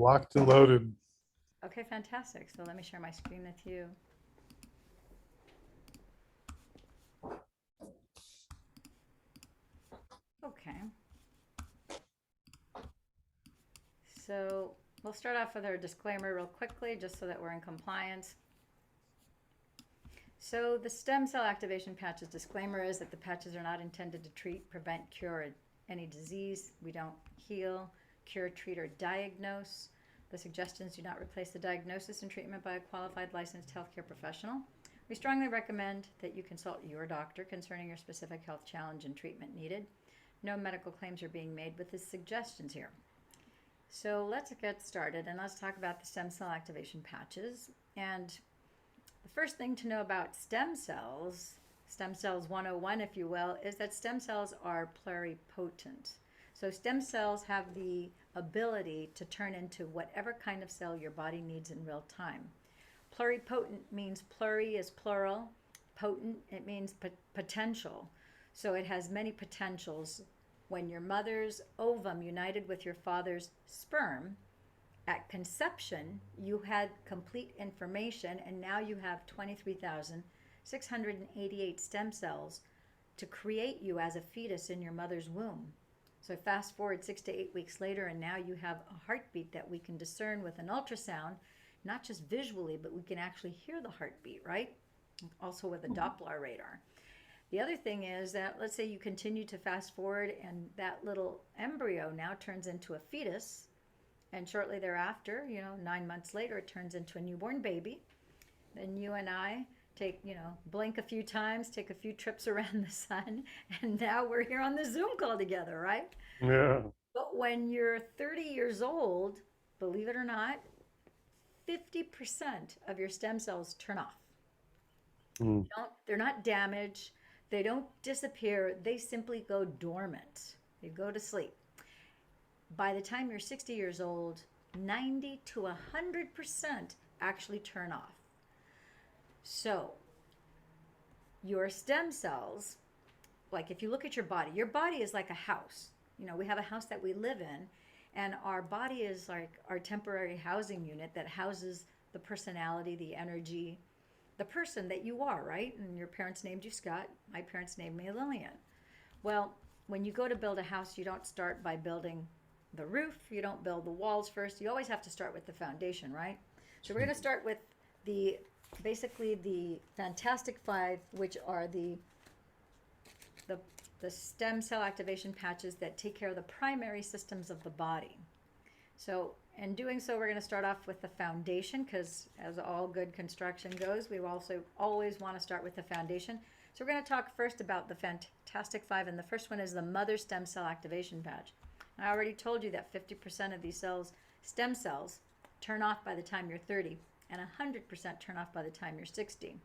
Locked and loaded. Okay, fantastic. So let me share my screen with you. Okay. So we'll start off with our disclaimer real quickly, just so that we're in compliance. So the stem cell activation patches disclaimer is that the patches are not intended to treat, prevent, cure any disease. We don't heal, cure, treat, or diagnose. The suggestions do not replace the diagnosis and treatment by a qualified licensed healthcare professional. We strongly recommend that you consult your doctor concerning your specific health challenge and treatment needed. No medical claims are being made with the suggestions here. So let's get started and let's talk about the stem cell activation patches. And the first thing to know about stem cells 101, if you will, is that stem cells are pluripotent. So stem cells have the ability to turn into whatever kind of cell your body needs in real time. Pluripotent means pluri is plural, potent, it means potential. So it has many potentials. When your mother's ovum united with your father's sperm, at conception, you had complete information, and now you have 23,688 stem cells to create you as a fetus in your mother's womb. So fast forward 6 to 8 weeks later, and now you have a heartbeat that we can discern with an ultrasound, not just visually, but we can actually hear the heartbeat, right? Also with a Doppler radar. The other thing is that, let's say you continue to fast forward, and that little embryo now turns into a fetus. And shortly thereafter, 9 months later, it turns into a newborn baby. Then you and I take, blink a few times, take a few trips around the sun, and now we're here on the Zoom call together, right? Yeah. But when you're 30 years old, believe it or not, 50% of your stem cells turn off. Mm. They're not damaged. They don't disappear. They simply go dormant. They go to sleep. By the time you're 60 years old, 90 to 100% actually turn off. So your stem cells, like if you look at your body is like a house. We have a house that we live in, and our body is like our temporary housing unit that houses the personality, the energy, the person that you are, right? And your parents named you Scott. My parents named me Lillian. Well, when you go to build a house, you don't start by building the roof. You don't build the walls first. You always have to start with the foundation, right? So we're going to start with basically the Fantastic Five, which are the stem cell activation patches that take care of the primary systems of the body. So in doing so, we're going to start off with the foundation, because as all good construction goes, we also always want to start with the foundation. So we're going to talk first about the Fantastic Five, and the first one is the mother stem cell activation patch. I already told you that 50% of these stem cells, turn off by the time you're 30, and 100% turn off by the time you're 60.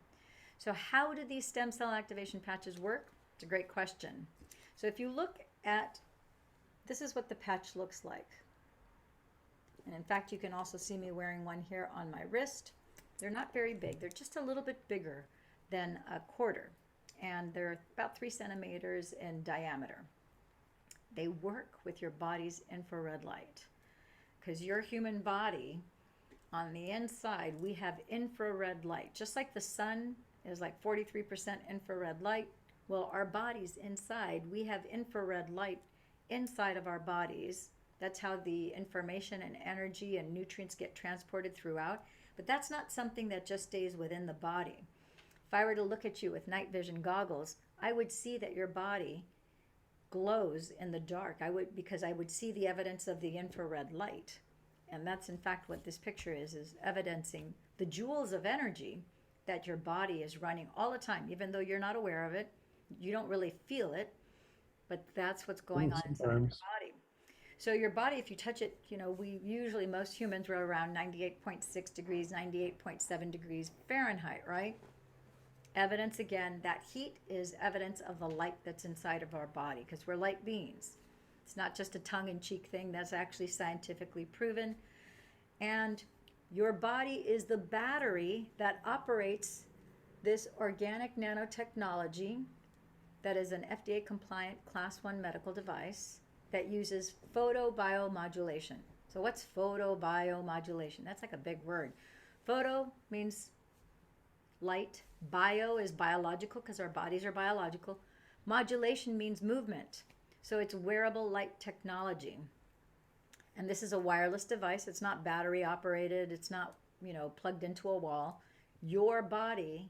So how do these stem cell activation patches work? It's a great question. So if you look at, this is what the patch looks like. And in fact, you can also see me wearing one here on my wrist. They're not very big. They're just a little bit bigger than a quarter. And they're about 3 centimeters in diameter. They work with your body's infrared light, because your human body, on the inside, we have infrared light. Just like the sun is like 43% infrared light, well, our bodies inside, we have infrared light inside of our bodies. That's how the information and energy and nutrients get transported throughout. But that's not something that just stays within the body. If I were to look at you with night vision goggles, I would see that your body glows in the dark. Because I would see the evidence of the infrared light. And that's in fact what this picture is evidencing the joules of energy that your body is running all the time. Even though you're not aware of it, you don't really feel it, but that's what's going on inside your body. So your body, if you touch it, most humans are around 98.6 degrees, 98.7 degrees Fahrenheit, right? Evidence again, that heat is evidence of the light that's inside of our body, because we're light beings. It's not just a tongue-in-cheek thing. That's actually scientifically proven. And your body is the battery that operates this organic nanotechnology that is an FDA-compliant Class 1 medical device that uses photobiomodulation. So what's photobiomodulation? That's like a big word. Photo means light. Bio is biological because our bodies are biological. Modulation means movement. So it's wearable light technology. And this is a wireless device. It's not battery operated. It's not, plugged into a wall. Your body,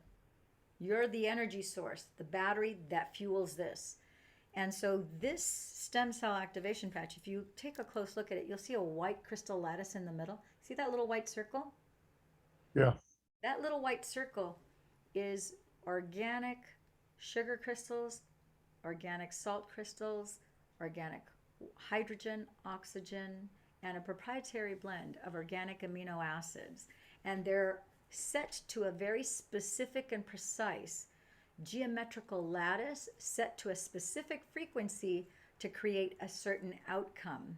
you're the energy source, the battery that fuels this. And so this stem cell activation patch, if you take a close look at it, you'll see a white crystal lattice in the middle. See that little white circle? Yeah. That little white circle is organic sugar crystals, organic salt crystals, organic hydrogen, oxygen, and a proprietary blend of organic amino acids. And they're set to a very specific and precise geometrical lattice set to a specific frequency to create a certain outcome.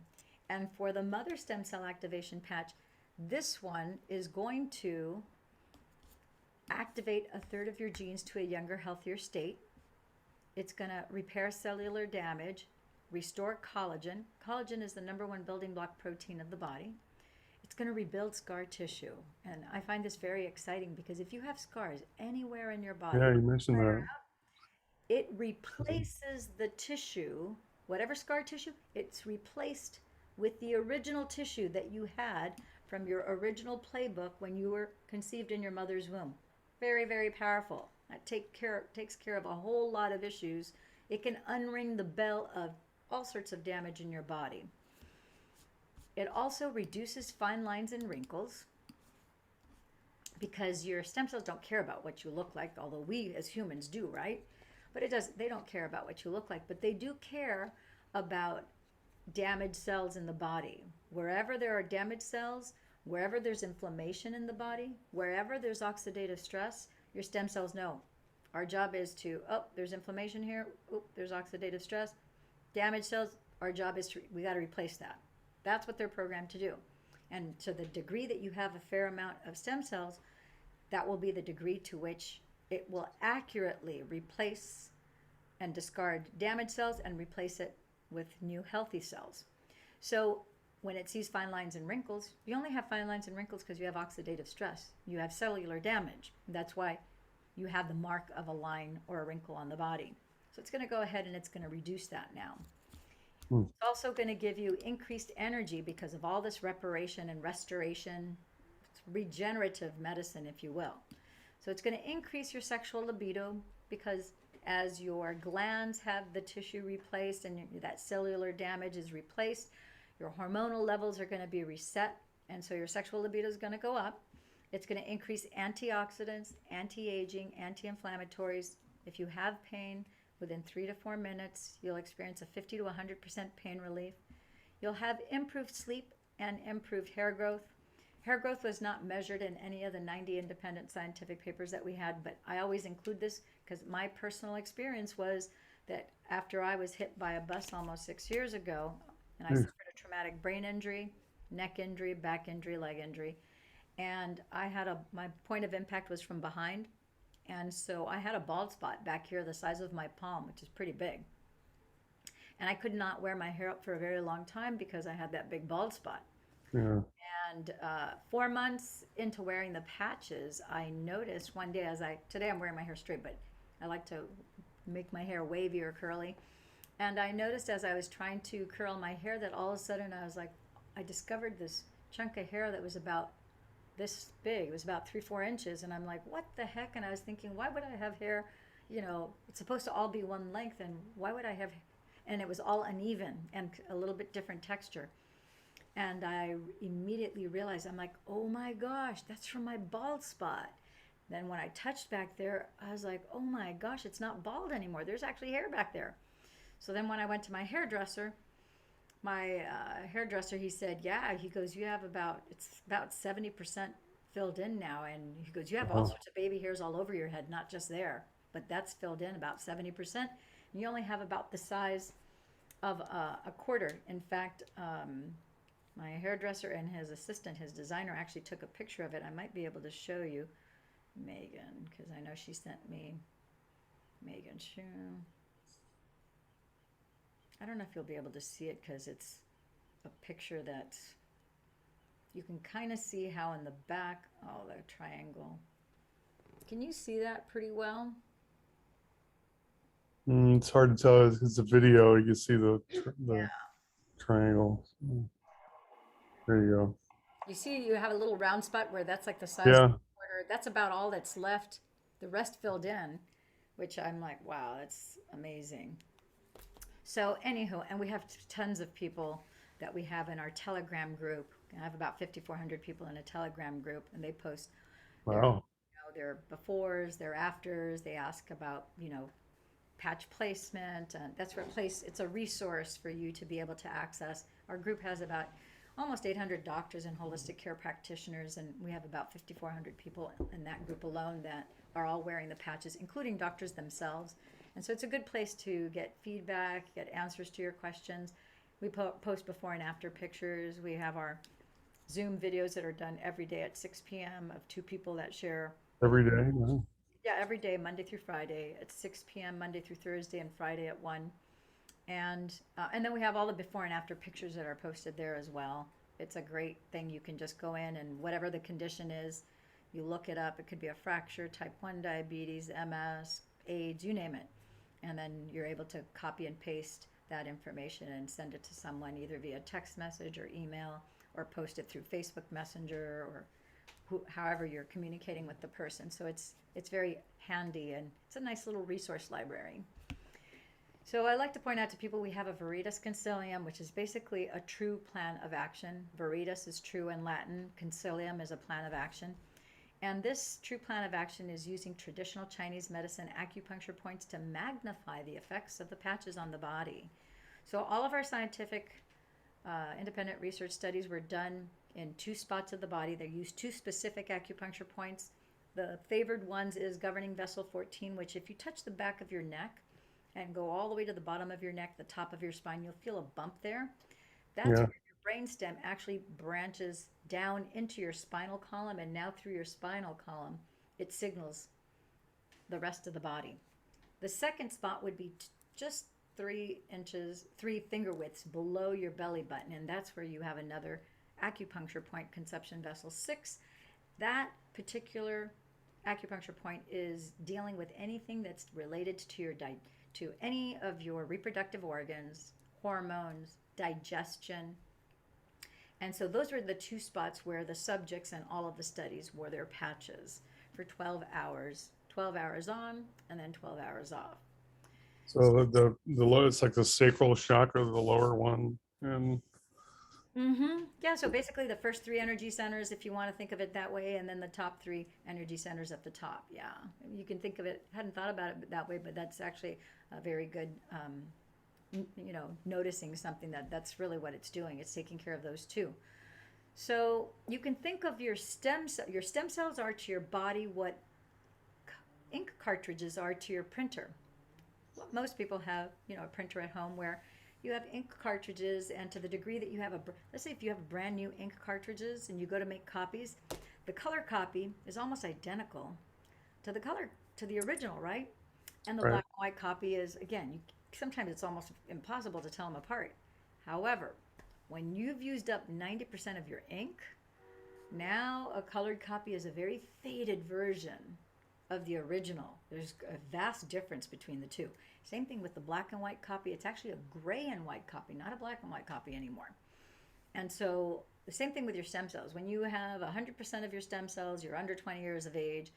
And for the mother stem cell activation patch, this one is going to activate a third of your genes to a younger, healthier state. It's going to repair cellular damage, restore collagen. Collagen is the number one building block protein of the body. It's going to rebuild scar tissue. And I find this very exciting because if you have scars anywhere in your body, Yeah, you mentioned that. it replaces the tissue, whatever scar tissue, it's replaced with the original tissue that you had from your original playbook when you were conceived in your mother's womb. Very, very powerful. That takes care of a whole lot of issues. It can unring the bell of all sorts of damage in your body. It also reduces fine lines and wrinkles because your stem cells don't care about what you look like, although we as humans do, right? But they don't care about what you look like, but they do care about damaged cells in the body. Wherever there are damaged cells, wherever there's inflammation in the body, wherever there's oxidative stress, your stem cells know. Our job is to, there's inflammation here, there's oxidative stress. Damaged cells, our job is we got to replace that. That's what they're programmed to do. And to the degree that you have a fair amount of stem cells, that will be the degree to which it will accurately replace and discard damaged cells and replace it with new healthy cells. So when it sees fine lines and wrinkles, you only have fine lines and wrinkles because you have oxidative stress. You have cellular damage. That's why you have the mark of a line or a wrinkle on the body. So it's going to go ahead and it's going to reduce that now. It's also going to give you increased energy because of all this reparation and restoration. It's regenerative medicine, if you will. So it's going to increase your sexual libido because as your glands have the tissue replaced and that cellular damage is replaced, your hormonal levels are going to be reset, and so your sexual libido is going to go up. It's going to increase antioxidants, anti-aging, anti-inflammatories. If you have pain, within 3 to 4 minutes, you'll experience a 50 to 100% pain relief. You'll have improved sleep and improved hair growth. Hair growth was not measured in any of the 90 independent scientific papers that we had, but I always include this because my personal experience was that after I was hit by a bus almost 6 years ago, and I suffered a traumatic brain injury, neck injury, back injury, leg injury, and my point of impact was from behind, and so I had a bald spot back here the size of my palm, which is pretty big. And I could not wear my hair up for a very long time because I had that big bald spot. Yeah. And 4 months into wearing the patches, I noticed one day today I'm wearing my hair straight, but I like to make my hair wavy or curly. And I noticed as I was trying to curl my hair that all of a sudden I discovered this chunk of hair that was about this big. It was about 3-4 inches. And I'm like, what the heck? And I was thinking, why would I have hair? It's supposed to all be one length. And why would I have? And it was all uneven and a little bit different texture. And I immediately realized, I'm like, oh my gosh, that's from my bald spot. Then when I touched back there, I was like, oh my gosh, it's not bald anymore. There's actually hair back there. So then when I went to my hairdresser, he said, yeah, he goes, it's about 70% filled in now. And he goes, you have all sorts of baby hairs all over your head, not just there, but that's filled in about 70%. And you only have about the size of a quarter. In fact, my hairdresser and his assistant, his designer, actually took a picture of it. I might be able to show you, Megan, because I know she sent me, Megan, I don't know if you'll be able to see it because it's a picture that's you can kind of see how in the back, oh, the triangle. Can you see that pretty well? It's hard to tell. It's a video. You can see the Yeah. triangle. There you go. You see, you have a little round spot where that's like the size of Yeah. a quarter. That's about all that's left. The rest filled in, which I'm like, wow, that's amazing. So, anywho, and we have tons of people that we have in our Telegram group. I have about 5,400 people in a Telegram group, and they post their, Wow. their befores, their afters. They ask about, patch placement, and that's where place. It's a resource for you to be able to access. Our group has about almost 800 doctors and holistic care practitioners, and we have about 5,400 people in that group alone that are all wearing the patches, including doctors themselves. And so it's a good place to get feedback, get answers to your questions. We post before and after pictures. We have our Zoom videos that are done every day at 6 p.m. of two people that share. Every day. Wow. Yeah, every day, Monday through Friday at 6 p.m., Monday through Thursday, and Friday at 1. And then we have all the before and after pictures that are posted there as well. It's a great thing. You can just go in and whatever the condition is, you look it up. It could be a fracture, type 1 diabetes, MS, AIDS, you name it. And then you're able to copy and paste that information and send it to someone either via text message or email or post it through Facebook Messenger or however you're communicating with the person. So it's very handy and it's a nice little resource library. So I like to point out to people we have a Veritas Concilium, which is basically a true plan of action. Veritas is true in Latin. Concilium is a plan of action. And this true plan of action is using traditional Chinese medicine acupuncture points to magnify the effects of the patches on the body. So all of our scientific independent research studies were done in two spots of the body. They use two specific acupuncture points. The favored ones is governing vessel 14, which if you touch the back of your neck and go all the way to the bottom of your neck, the top of your spine, you'll feel a bump there. That's Yeah. where your brainstem actually branches down into your spinal column, and now through your spinal column, it signals the rest of the body. The second spot would be just 3 inches, 3 finger widths below your belly button, and that's where you have another acupuncture point, conception vessel 6. That particular acupuncture point is dealing with anything that's related to to any of your reproductive organs, hormones, digestion. And so those were the two spots where the subjects in all of the studies wore their patches for 12 hours on and then 12 hours off. So the low, it's like the sacral chakra, the lower one, and Yeah, so basically the first three energy centers, if you want to think of it that way, and then the top three energy centers at the top. Yeah, you can think of it, hadn't thought about it that way, but that's actually a very good, noticing something that's really what it's doing. It's taking care of those two. So you can think of your your stem cells are to your body what ink cartridges are to your printer. Most people have, a printer at home where you have ink cartridges, and to the degree that you have let's say if you have brand new ink cartridges and you go to make copies, the color copy is almost identical to the original, right? And the right. black and white copy is, again, sometimes it's almost impossible to tell them apart. However, when you've used up 90% of your ink, now a colored copy is a very faded version of the original. There's a vast difference between the two. Same thing with the black and white copy. It's actually a gray and white copy, not a black and white copy anymore. And so the same thing with your stem cells. When you have 100% of your stem cells, you're under 20 years of age,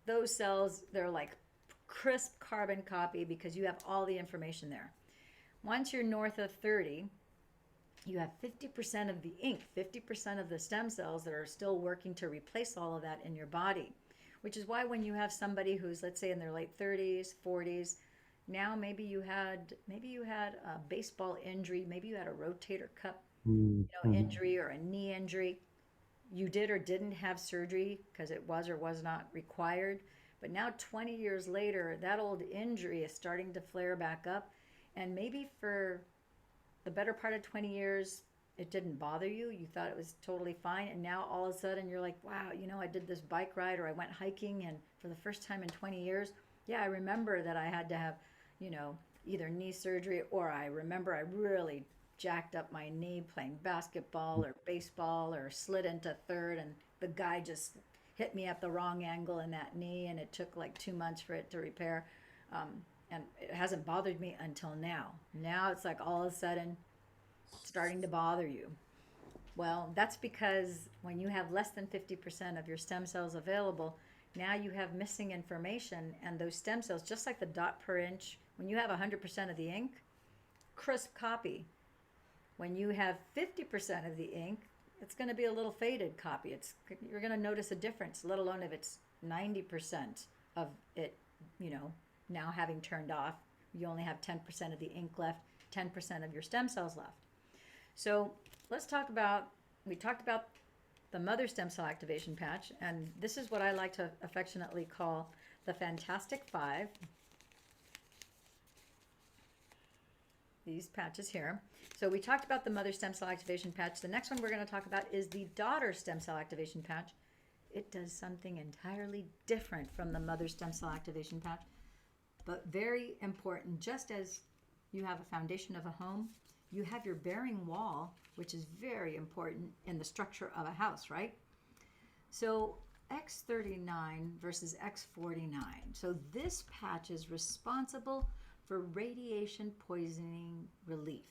those cells, they're like crisp carbon copy because you have all the information there. Once you're north of 30, you have 50% of the ink, 50% of the stem cells that are still working to replace all of that in your body. Which is why when you have somebody who's, let's say, in their late 30s, 40s, now maybe you had a baseball injury, maybe you had a rotator cuff injury or a knee injury. You did or didn't have surgery because it was or was not required. But now 20 years later, that old injury is starting to flare back up. And maybe for the better part of 20 years, it didn't bother you. You thought it was totally fine. And now all of a sudden you're like, wow, I did this bike ride or I went hiking, and for the first time in 20 years, yeah, I remember that I had to have, either knee surgery, or I remember I really jacked up my knee playing basketball or baseball or slid into third, and the guy just hit me at the wrong angle in that knee, and it took like 2 months for it to repair. And it hasn't bothered me until now. Now it's like all of a sudden starting to bother you. Well, that's because when you have less than 50% of your stem cells available, now you have missing information, and those stem cells, just like the dot per inch, when you have 100% of the ink, crisp copy. When you have 50% of the ink, it's going to be a little faded copy. You're going to notice a difference, let alone if it's 90% of it, now having turned off. You only have 10% of the ink left, 10% of your stem cells left. So we talked about the mother stem cell activation patch, and this is what I like to affectionately call the Fantastic Five. These patches here. So we talked about the mother stem cell activation patch. The next one we're going to talk about is the daughter stem cell activation patch. It does something entirely different from the mother stem cell activation patch, but very important. Just as you have a foundation of a home, you have your bearing wall, which is very important in the structure of a house, right? So X39 versus X49. So this patch is responsible for radiation poisoning relief.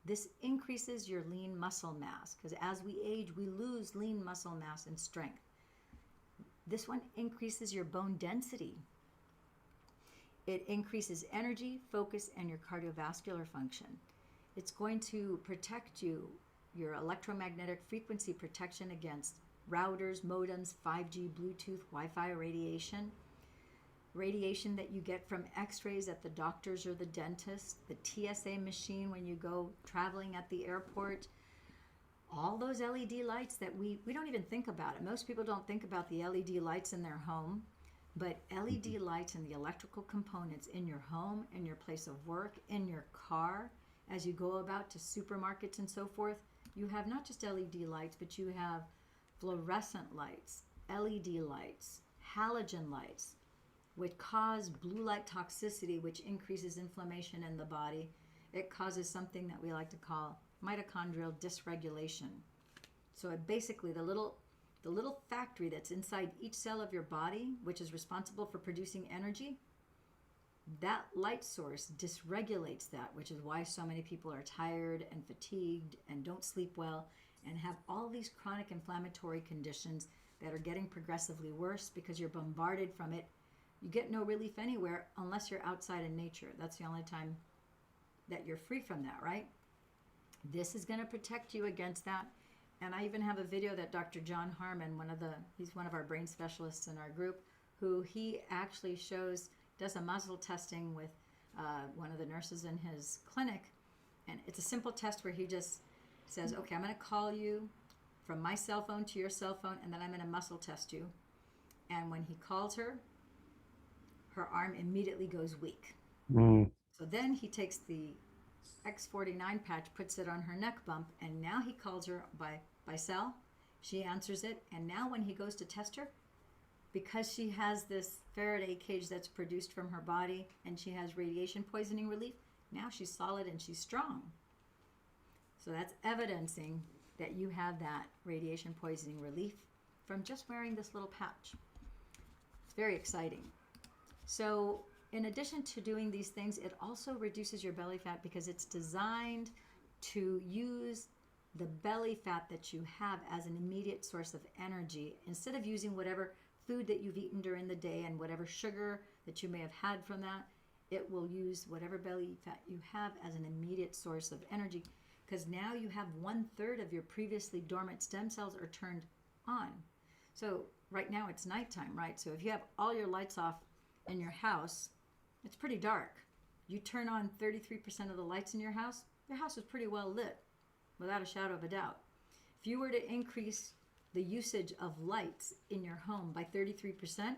This increases your lean muscle mass, because as we age, we lose lean muscle mass and strength. This one increases your bone density. It increases energy, focus, and your cardiovascular function. It's going to protect your electromagnetic frequency protection against routers, modems, 5G, Bluetooth, Wi-Fi radiation that you get from x-rays at the doctors or the dentist, the TSA machine when you go traveling at the airport, all those LED lights that we don't even think about it. Most people don't think about the LED lights in their home, but LED lights and the electrical components in your home, in your place of work, in your car, as you go about to supermarkets and so forth, you have not just LED lights, but you have fluorescent lights, LED lights, halogen lights, which cause blue light toxicity, which increases inflammation in the body. It causes something that we like to call mitochondrial dysregulation. So basically the little factory that's inside each cell of your body, which is responsible for producing energy, that light source dysregulates that, which is why so many people are tired and fatigued and don't sleep well and have all these chronic inflammatory conditions that are getting progressively worse because you're bombarded from it. You get no relief anywhere unless you're outside in nature. That's the only time that you're free from that, right? This is going to protect you against that. And I even have a video that Dr. John Harmon, he's one of our brain specialists in our group, who he actually does a muzzle testing with one of the nurses in his clinic. And it's a simple test where he just says, okay, I'm going to call you from my cell phone to your cell phone, and then I'm going to muscle test you. And when he calls her, her arm immediately goes weak. So then he takes the X49 patch, puts it on her neck bump, and now he calls her by cell. She answers it, and now when he goes to test her, because she has this Faraday cage that's produced from her body and she has radiation poisoning relief, now she's solid and she's strong. So that's evidencing that you have that radiation poisoning relief from just wearing this little patch. It's very exciting. So in addition to doing these things, it also reduces your belly fat because it's designed to use the belly fat that you have as an immediate source of energy. Instead of using whatever food that you've eaten during the day and whatever sugar that you may have had from that, it will use whatever belly fat you have as an immediate source of energy, because now you have 1/3 of your previously dormant stem cells are turned on. So right now it's nighttime, right? So if you have all your lights off in your house, it's pretty dark. You turn on 33% of the lights in your house is pretty well lit, without a shadow of a doubt. If you were to increase the usage of lights in your home by 33%,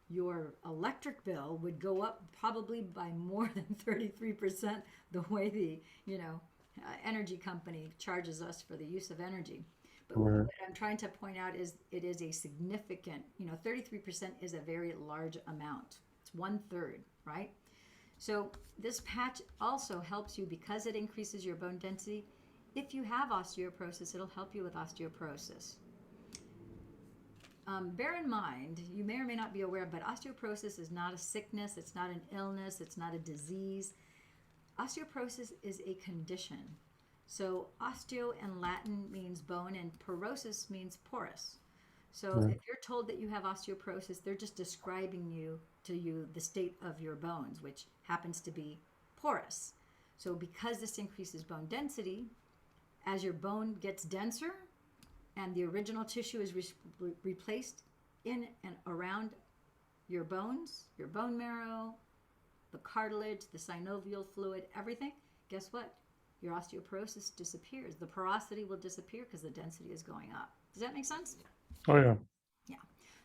your electric bill would go up probably by more than 33% the way the energy company charges us for the use of energy. But what I'm trying to point out is it is a significant, 33% is a very large amount. It's 1/3, right? So this patch also helps you because it increases your bone density. If you have osteoporosis, it'll help you with osteoporosis. Bear in mind, you may or may not be aware, but osteoporosis is not a sickness, it's not an illness, it's not a disease. Osteoporosis is a condition. So osteo in Latin means bone and porosis means porous. So if you're told that you have osteoporosis, they're just describing to you the state of your bones, which happens to be porous. So because this increases bone density, as your bone gets denser and the original tissue is replaced in and around your bones, your bone marrow, the cartilage, the synovial fluid, everything, guess what? Your osteoporosis disappears. The porosity will disappear because the density is going up. Does that make sense? Oh, yeah. Yeah.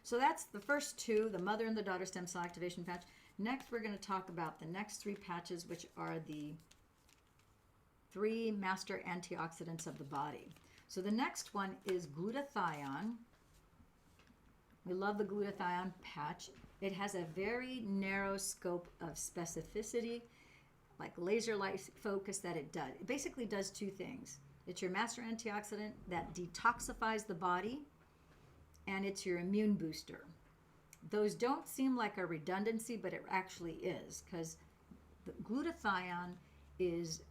So that's the first two, the mother and the daughter stem cell activation patch. Next, we're going to talk about the next three patches, which are the 3 master antioxidants of the body. So the next one is glutathione. We love the glutathione patch. It has a very narrow scope of specificity, like laser light focus that it does. It basically does 2 things. It's your master antioxidant that detoxifies the body, and it's your immune booster. Those don't seem like a redundancy, but it actually is, because the glutathione is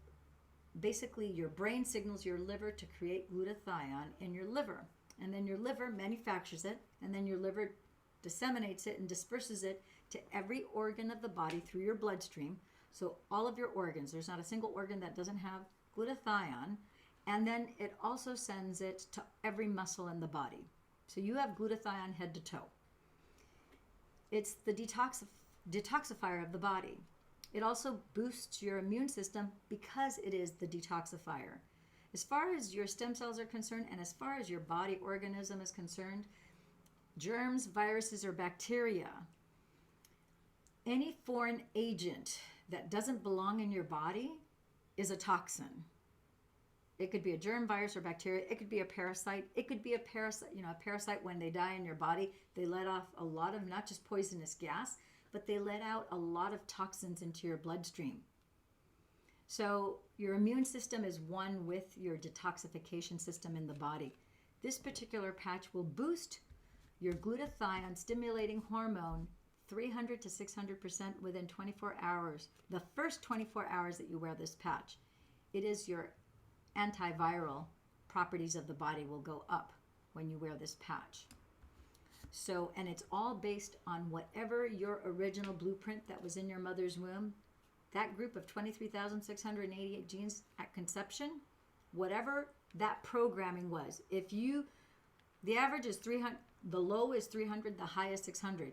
basically your brain signals your liver to create glutathione in your liver. And then your liver manufactures it, and then your liver disseminates it and disperses it to every organ of the body through your bloodstream. So all of your organs, there's not a single organ that doesn't have glutathione. And then it also sends it to every muscle in the body. So you have glutathione head to toe. It's the detoxifier of the body. It also boosts your immune system because it is the detoxifier. As far as your stem cells are concerned, and as far as your body organism is concerned, germs, viruses, or bacteria, any foreign agent that doesn't belong in your body is a toxin. It could be a germ, virus, or bacteria. It could be a parasite. It could be a parasite, a parasite when they die in your body, they let off a lot of not just poisonous gas, but they let out a lot of toxins into your bloodstream. So your immune system is one with your detoxification system in the body. This particular patch will boost your glutathione stimulating hormone 300 to 600% within 24 hours. The first 24 hours that you wear this patch, it is your antiviral properties of the body will go up when you wear this patch. So, and it's all based on whatever your original blueprint that was in your mother's womb, that group of 23,688 genes at conception, whatever that programming was. The average is 300, the low is 300, the high is 600.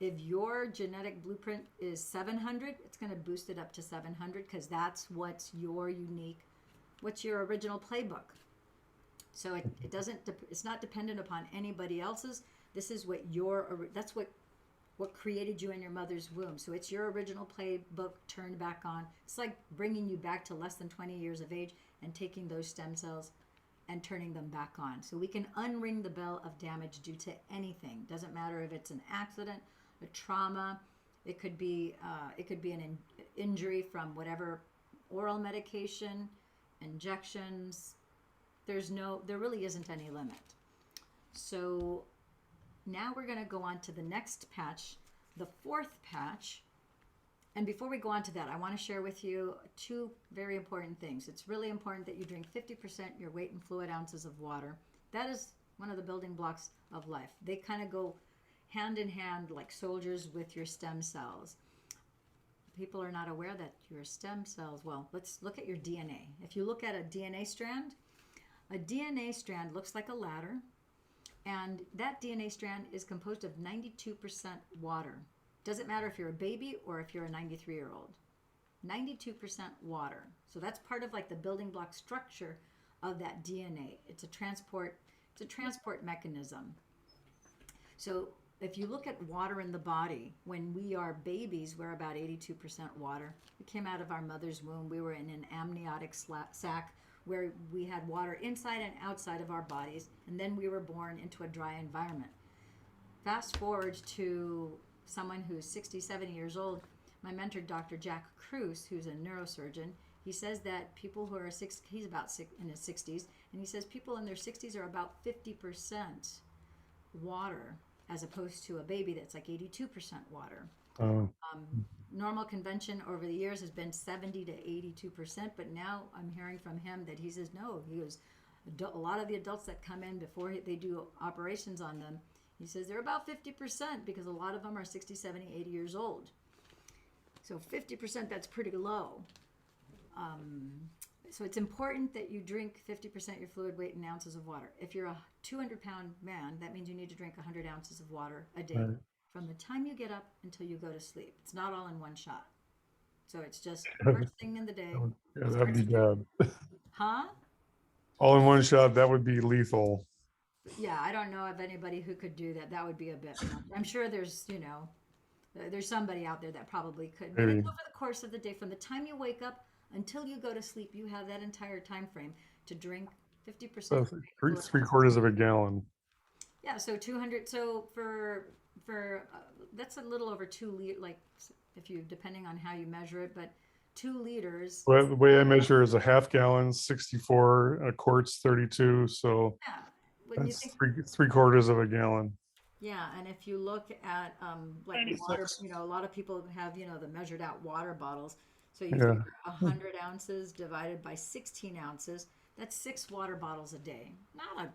If your genetic blueprint is 700, it's going to boost it up to 700 because that's what's your unique, what's your original playbook. So it's not dependent upon anybody else's. This is what that's what created you in your mother's womb. So it's your original playbook turned back on. It's like bringing you back to less than 20 years of age and taking those stem cells and turning them back on. So we can unring the bell of damage due to anything. Doesn't matter if it's an accident, a trauma. It could be an injury from whatever oral medication, injections. There really isn't any limit. So now we're going to go on to the next patch, the 4th patch. And before we go on to that, I want to share with you 2 very important things. It's really important that you drink 50% your weight in fluid ounces of water. That is one of the building blocks of life. They kind of go hand in hand like soldiers with your stem cells. People are not aware that your stem cells, well, let's look at your DNA. If you look at a DNA strand looks like a ladder. And that DNA strand is composed of 92% water. Doesn't matter if you're a baby or if you're a 93-year-old. 92% water. So that's part of like the building block structure of that DNA. It's a transport mechanism. So if you look at water in the body, when we are babies, we're about 82% water. We came out of our mother's womb. We were in an amniotic sac where we had water inside and outside of our bodies, and then we were born into a dry environment. Fast forward to someone who's 60, 70 years old, my mentor, Dr. Jack Kruse, who's a neurosurgeon, he says that people who are he's about in his 60s, and he says people in their 60s are about 50% water, as opposed to a baby that's like 82% water. Oh, Normal convention over the years has been 70 to 82%, but now I'm hearing from him that he says no. He goes, a lot of the adults that come in before they do operations on them, he says they're about 50% because a lot of them are 60, 70, 80 years old. So 50%, that's pretty low. So it's important that you drink 50% your fluid weight in ounces of water. If you're a 200-pound man, that means you need to drink 100 ounces of water a day right. from the time you get up until you go to sleep. It's not all in one shot. So it's just first thing in the day. Yeah, that'd be bad. Huh? All in one shot, that would be lethal. Yeah, I don't know of anybody who could do that. That would be a bit much. I'm sure there's, there's somebody out there that probably could. But Maybe. it's over the course of the day, from the time you wake up until you go to sleep, you have that entire time frame to drink 50%. So three-quarters of a gallon. Yeah, so 200. So for that's a little over 2 liters. Like if you depending on how you measure it, but 2 liters. Well, the way I measure is a half gallon, 64, a quart's 32. So Yeah, when you that's think. three-quarters of a gallon. Yeah, and if you look at like water, a lot of people have the measured out water bottles. So you Yeah. figure 100 ounces divided by 16 ounces. That's 6 water bottles a day. Not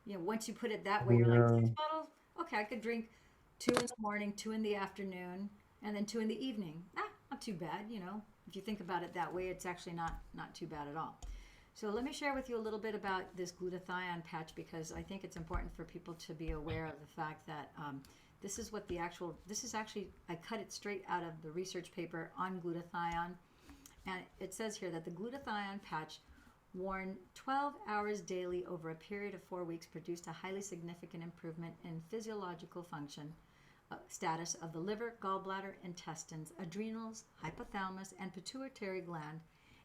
a, once you put it that way, you're like, Yeah. 6 bottles? Okay, I could drink 2 in the morning, 2 in the afternoon, and then 2 in the evening. Not too bad, If you think about it that way, it's actually not too bad at all. So let me share with you a little bit about this glutathione patch, because I think it's important for people to be aware of the fact that this is actually, I cut it straight out of the research paper on glutathione. And it says here that the glutathione patch, worn 12 hours daily over a period of 4 weeks, produced a highly significant improvement in physiological function status of the liver, gallbladder, intestines, adrenals, hypothalamus, and pituitary gland,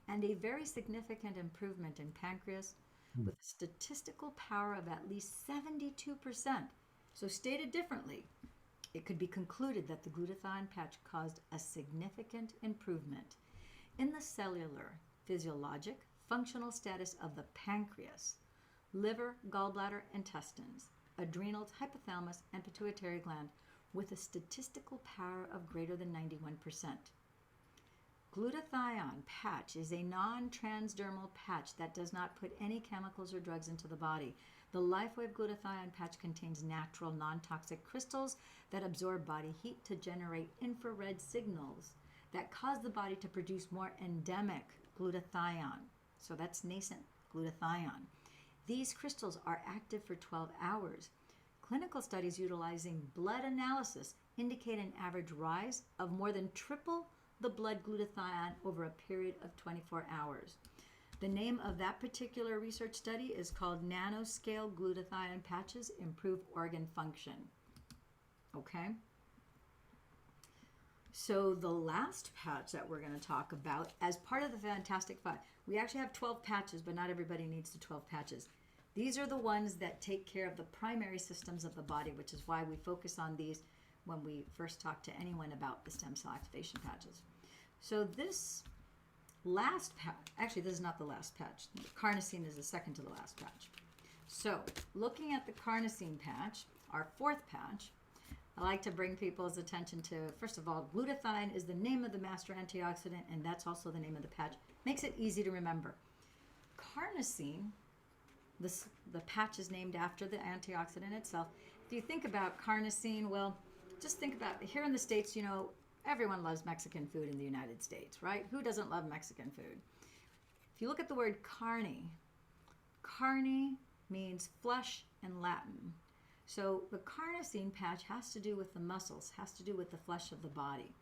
and a very significant improvement in pancreas with a statistical power of at least 72%. So stated differently, it could be concluded that the glutathione patch caused a significant improvement in the cellular, physiologic, functional status of the pancreas, liver, gallbladder, intestines, adrenals, hypothalamus, and pituitary gland, with a statistical power of greater than 91%. Glutathione patch is a non-transdermal patch that does not put any chemicals or drugs into the body. The LifeWave glutathione patch contains natural, non-toxic crystals that absorb body heat to generate infrared signals that cause the body to produce more endemic glutathione. So that's nascent glutathione. These crystals are active for 12 hours. Clinical studies utilizing blood analysis indicate an average rise of more than triple the blood glutathione over a period of 24 hours. The name of that particular research study is called Nanoscale Glutathione Patches Improve Organ Function. Okay? So the last patch that we're going to talk about as part of the Fantastic Five, we actually have 12 patches, but not everybody needs the 12 patches. These are the ones that take care of the primary systems of the body, which is why we focus on these when we first talk to anyone about the stem cell activation patches. So this last patch, actually this is not the last patch. Carnosine is the second to the last patch. So looking at the carnosine patch, our 4th patch, I like to bring people's attention to, first of all, glutathione is the name of the master antioxidant, and that's also the name of the patch. Makes it easy to remember. Carnosine, the patch is named after the antioxidant itself. If you think about carnosine, well, just think about, here in the States, everyone loves Mexican food in the United States, right? Who doesn't love Mexican food? If you look at the word carne means flesh in Latin. So the carnosine patch has to do with the muscles, has to do with the flesh of the body.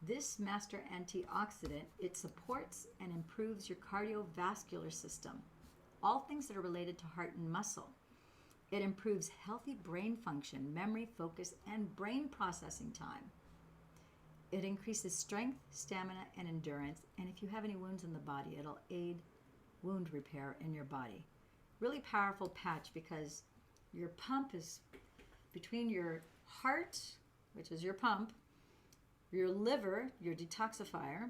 This master antioxidant, it supports and improves your cardiovascular system, all things that are related to heart and muscle. It improves healthy brain function, memory, focus, and brain processing time. It increases strength, stamina, and endurance. And if you have any wounds in the body, it'll aid wound repair in your body. Really powerful patch because your pump is between your heart, which is your pump, your liver, your detoxifier,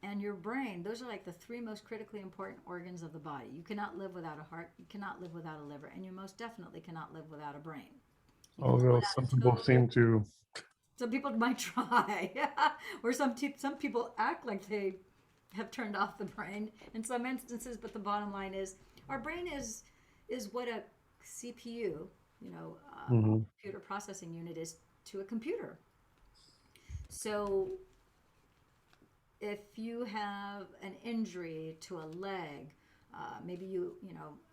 and your brain. Those are like the three most critically important organs of the body. You cannot live without a heart, you cannot live without a liver, and you most definitely cannot live without a brain. You can live Although without some a people toe. seem to, Some people might try, or some people act like they have turned off the brain in some instances. But the bottom line is, our brain is what a CPU, Mhm. computer processing unit, is to a computer. So if you have an injury to a leg, maybe you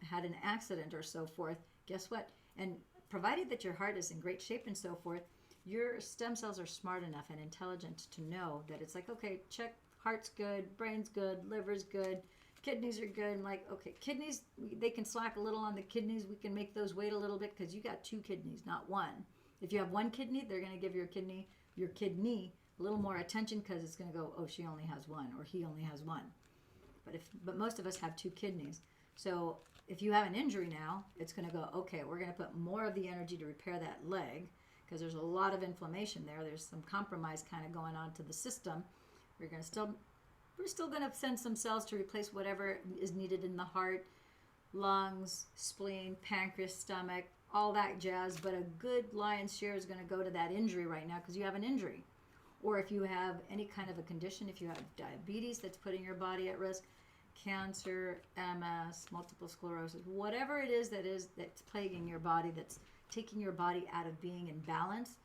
had an accident or so forth. Guess what? And provided that your heart is in great shape and so forth, your stem cells are smart enough and intelligent to know that it's like, okay, check, heart's good, brain's good, liver's good, kidneys are good. I'm like, okay, kidneys, they can slack a little on the kidneys. We can make those wait a little bit because you got two kidneys, not one. If you have one kidney, they're going to give your kidney a little more attention because it's going to go, oh, she only has one or he only has one. But most of us have two kidneys. So if you have an injury now, it's going to go, okay, we're going to put more of the energy to repair that leg because there's a lot of inflammation there. There's some compromise kind of going on to the system. We're still going to send some cells to replace whatever is needed in the heart, lungs, spleen, pancreas, stomach, all that jazz. But a good lion's share is going to go to that injury right now because you have an injury. Or if you have any kind of a condition, if you have diabetes that's putting your body at risk, cancer, MS, multiple sclerosis, whatever it is that's plaguing your body, that's taking your body out of being in balance,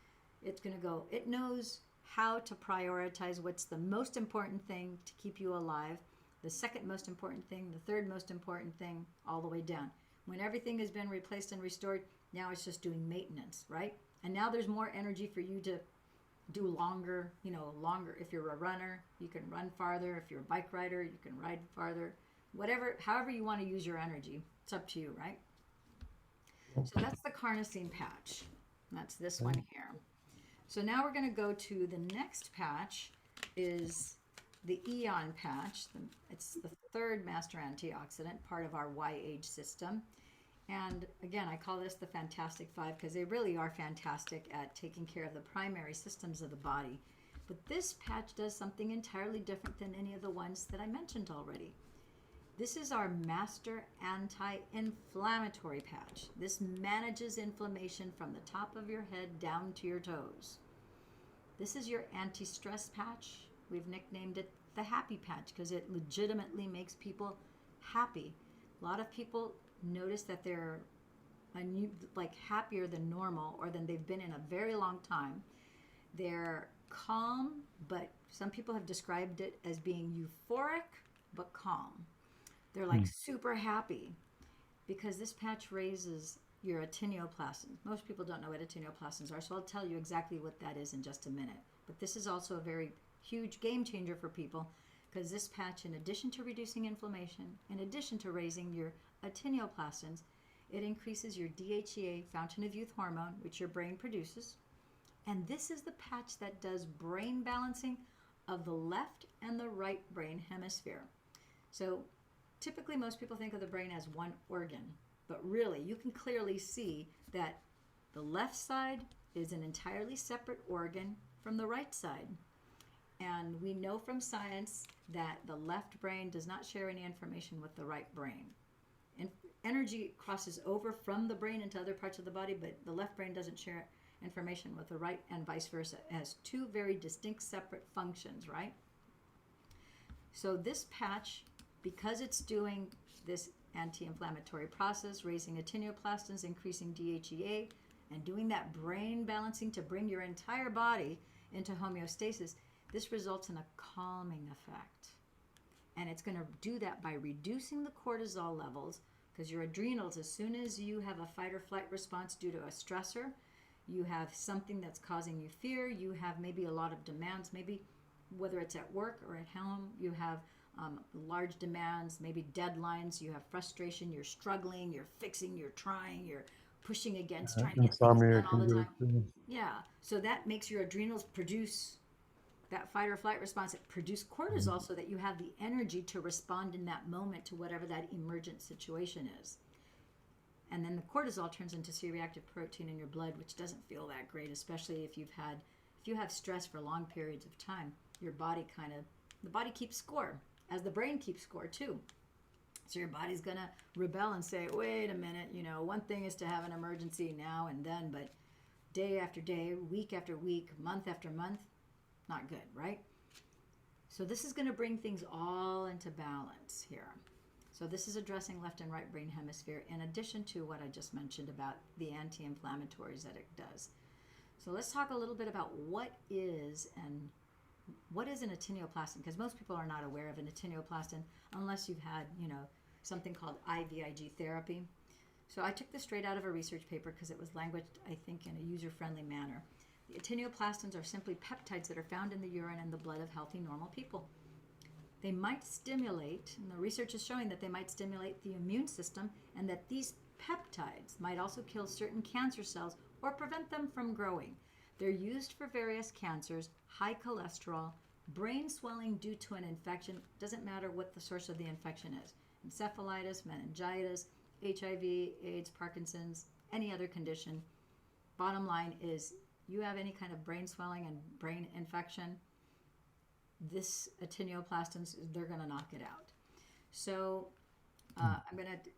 it's going to go. It knows how to prioritize what's the most important thing to keep you alive, the second most important thing, the third most important thing, all the way down. When everything has been replaced and restored, now it's just doing maintenance, right? And now there's more energy for you to do longer. If you're a runner, you can run farther. If you're a bike rider, you can ride farther. However you want to use your energy, it's up to you, right? So that's the carnosine patch. That's this one here. So now we're going to go to the next patch, is the Eon patch. It's the third master antioxidant, part of our Y-age system. And again, I call this the Fantastic Five because they really are fantastic at taking care of the primary systems of the body. But this patch does something entirely different than any of the ones that I mentioned already. This is our master anti-inflammatory patch. This manages inflammation from the top of your head down to your toes. This is your anti-stress patch. We've nicknamed it the happy patch because it legitimately makes people happy. A lot of people notice that they're happier than normal or than they've been in a very long time. They're calm, but some people have described it as being euphoric but calm. They're like super happy because this patch raises your actinioplasms. Most people don't know what actinioplasms are, so I'll tell you exactly what that is in just a minute. But this is also a very huge game changer for people because this patch, in addition to reducing inflammation, in addition to raising your actinioplasms, it increases your DHEA, fountain of youth hormone, which your brain produces. And this is the patch that does brain balancing of the left and the right brain hemisphere. So typically most people think of the brain as one organ, but really you can clearly see that the left side is an entirely separate organ from the right side. And we know from science that the left brain does not share any information with the right brain. And energy crosses over from the brain into other parts of the body, but the left brain doesn't share information with the right, and vice versa. It has two very distinct separate functions, right? So this patch, because it's doing this anti-inflammatory process, raising actinioplasms, increasing DHEA, and doing that brain balancing to bring your entire body into homeostasis, this results in a calming effect. And it's going to do that by reducing the cortisol levels, because your adrenals, as soon as you have a fight or flight response due to a stressor, you have something that's causing you fear, you have maybe a lot of demands, maybe whether it's at work or at home, you have large demands, maybe deadlines, you have frustration, you're struggling, you're fixing, you're trying, you're pushing against, trying to get things insomnia done all can the do time. it too. Yeah, so that makes your adrenals produce that fight or flight response. It produces cortisol so that you have the energy to respond in that moment to whatever that emergent situation is. And then the cortisol turns into C-reactive protein in your blood, which doesn't feel that great, especially if you've had if you have stress for long periods of time, your body the body keeps score, as the brain keeps score too. So your body's going to rebel and say, wait a minute, one thing is to have an emergency now and then, but day after day, week after week, month after month, not good, right? So this is going to bring things all into balance here. So this is addressing left and right brain hemisphere in addition to what I just mentioned about the anti-inflammatories that it does. So let's talk a little bit about what is an atenoloplastin, because most people are not aware of an atenoloplastin unless you've had, something called IVIG therapy. So I took this straight out of a research paper because it was languaged, I think, in a user-friendly manner. The atenoloplastins are simply peptides that are found in the urine and the blood of healthy, normal people. They might stimulate, and the research is showing that they might stimulate the immune system, and that these peptides might also kill certain cancer cells or prevent them from growing. They're used for various cancers, high cholesterol, brain swelling due to an infection. Doesn't matter what the source of the infection is. Encephalitis, meningitis, HIV, AIDS, Parkinson's, any other condition. Bottom line is, you have any kind of brain swelling and brain infection, this atenoloplastins, they're going to knock it out. So I'm going to,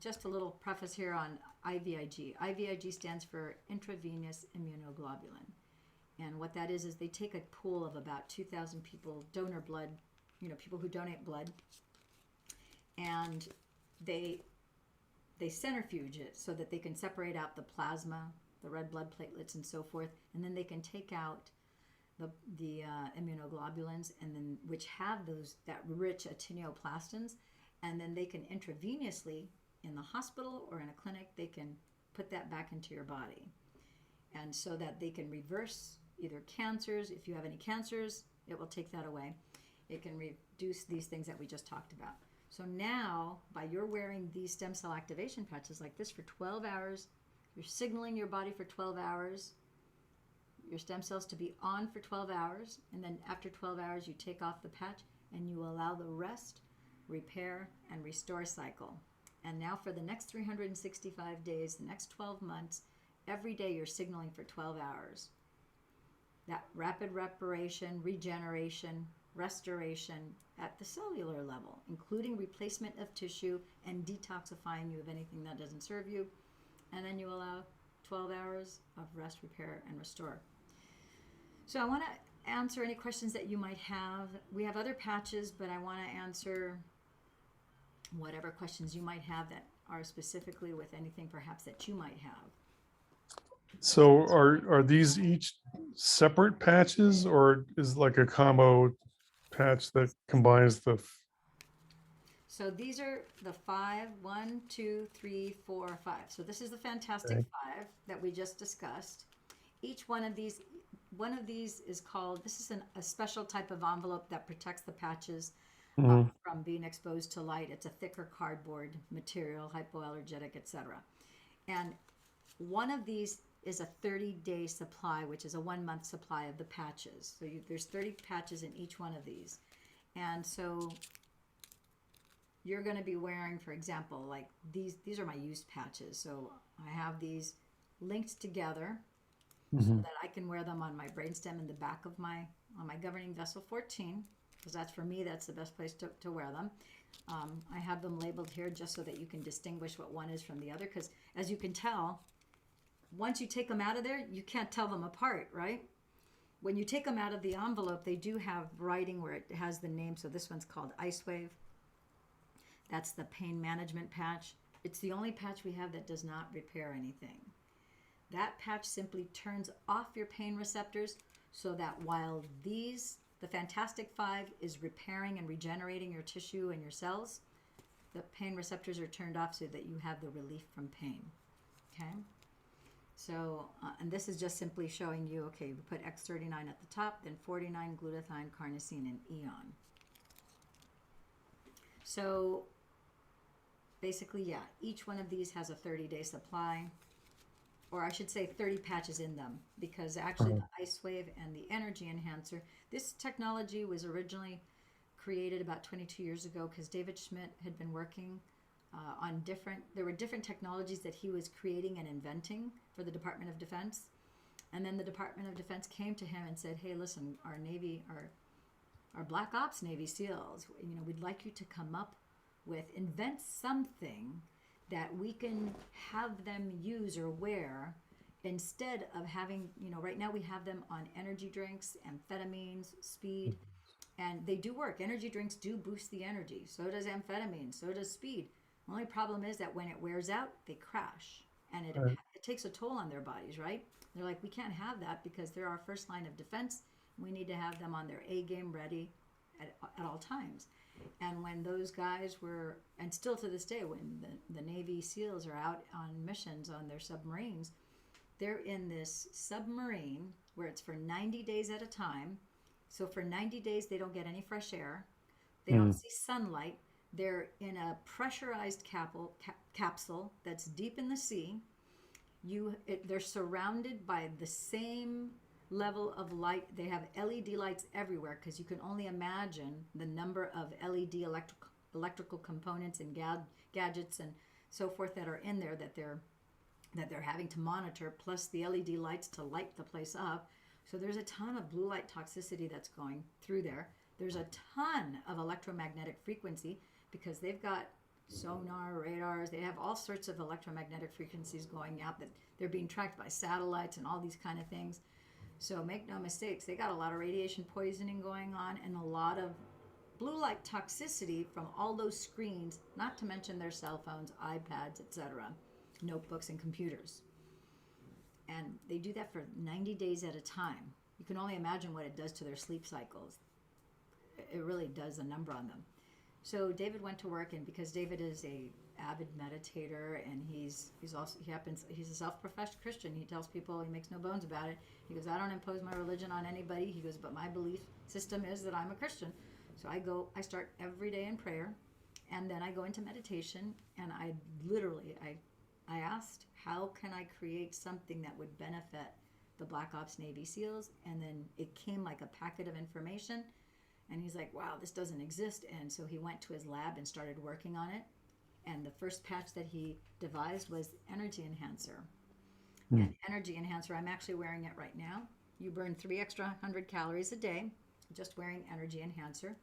just a little preface here on IVIG. IVIG stands for intravenous immunoglobulin. And what that is they take a pool of about 2,000 people, donor blood, people who donate blood, and they centrifuge it so that they can separate out the plasma, the red blood platelets, and so forth, and then they can take out the immunoglobulins, and then which have that rich atenoloplastins, and then they can intravenously in the hospital or in a clinic, they can put that back into your body, and so that they can reverse either cancers. If you have any cancers, it will take that away. It can reduce these things that we just talked about. So now, by you're wearing these stem cell activation patches like this for 12 hours, you're signaling your body for 12 hours, your stem cells to be on for 12 hours, and then after 12 hours, you take off the patch and you allow the rest, repair, and restore cycle. And now for the next 365 days, the next 12 months, every day you're signaling for 12 hours. That rapid reparation, regeneration, restoration at the cellular level, including replacement of tissue and detoxifying you of anything that doesn't serve you. And then you allow 12 hours of rest, repair, and restore. So I want to answer any questions that you might have. We have other patches, but I want to answer whatever questions you might have that are specifically with anything perhaps that you might have. So are these each separate patches, or is like a combo patch that combines the? So these are the 5, 1, 2, 3, 4, 5. So this is the Fantastic Okay. 5 that we just discussed. Each one of these is called, this is a special type of envelope that protects the patches Mhm. from being exposed to light. It's a thicker cardboard material, hypoallergenic, etc. And one of these is a 30-day supply, which is a 1-month supply of the patches. So there's 30 patches in each one of these. And so you're going to be wearing, for example, like these are my used patches. So I have these linked together so Mhm. that I can wear them on my brainstem in the back of on my governing vessel 14, because that's, for me, that's the best place to wear them. I have them labeled here just so that you can distinguish what one is from the other, because as you can tell, once you take them out of there, you can't tell them apart, right? When you take them out of the envelope, they do have writing where it has the name. So this one's called Ice Wave. That's the pain management patch. It's the only patch we have that does not repair anything. That patch simply turns off your pain receptors so that while the Fantastic 5 is repairing and regenerating your tissue and your cells, the pain receptors are turned off so that you have the relief from pain. Okay? So, and this is just simply showing you, okay, we put X39 at the top, then 49, glutathione, carnosine, and eon. So, basically, yeah, each one of these has a 30-day supply, or I should say 30 patches in them, because actually the Ice Wave and the Energy Enhancer, this technology was originally created about 22 years ago because David Schmidt had been working on there were different technologies that he was creating and inventing for the Department of Defense. And then the Department of Defense came to him and said, hey, listen, our Navy, our Black Ops Navy SEALs, we'd like you to come up with, invent something that we can have them use or wear instead of having, right now we have them on energy drinks, amphetamines, speed, and they do work. Energy drinks do boost the energy. So does amphetamine, so does speed. The only problem is that when it wears out, they crash and Right. it takes a toll on their bodies, right? They're like, we can't have that because they're our first line of defense. We need to have them on their A game ready at all times. And when those guys were, and still to this day, when the Navy SEALs are out on missions on their submarines, they're in this submarine where it's for 90 days at a time. So for 90 days, they don't get any fresh air. They don't Mm. see sunlight. They're in a pressurized capsule that's deep in the sea. They're surrounded by the same level of light. They have LED lights everywhere because you can only imagine the number of LED electrical components and gadgets and so forth that are in there that they're having to monitor, plus the LED lights to light the place up. So there's a ton of blue light toxicity that's going through there. There's a ton of electromagnetic frequency because they've got sonar, radars, they have all sorts of electromagnetic frequencies going out that they're being tracked by satellites and all these kind of things. So make no mistakes, they got a lot of radiation poisoning going on and a lot of blue light toxicity from all those screens, not to mention their cell phones, iPads, etc., notebooks and computers. And they do that for 90 days at a time. You can only imagine what it does to their sleep cycles. It really does a number on them. So David went to work, and because David is a avid meditator, and he's a self-professed Christian. He tells people, he makes no bones about it. He goes, I don't impose my religion on anybody. He goes, but my belief system is that I'm a Christian. So I start every day in prayer, and then I go into meditation, and I asked, how can I create something that would benefit the Black Ops Navy SEALs? And then it came like a packet of information. And he's like, wow, this doesn't exist. And so he went to his lab and started working on it. And the first patch that he devised was Energy Enhancer. Mm. And Energy Enhancer, I'm actually wearing it right now. You burn 3 extra 100 calories a day just wearing Energy Enhancer.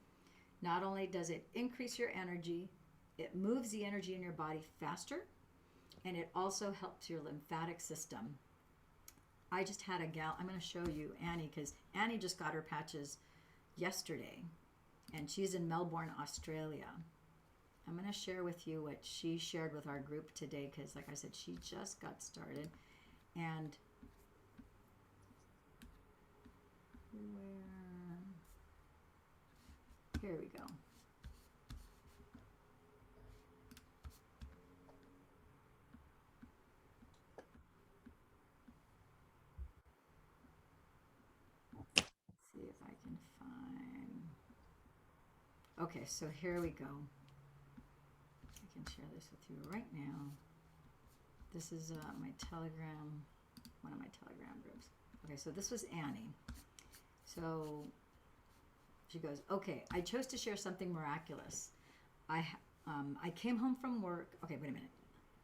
Not only does it increase your energy, it moves the energy in your body faster, and it also helps your lymphatic system. I just had a gal, I'm going to show you Annie, because Annie just got her patches yesterday, and she's in Melbourne, Australia. I'm going to share with you what she shared with our group today, because like I said, she just got started. And here we go. See if I can find. Okay, so here we go. I can share this with you right now. This is my Telegram, one of my Telegram groups. Okay, so this was Annie. So she goes, okay, I chose to share something miraculous. I came home from work. Okay, wait a minute.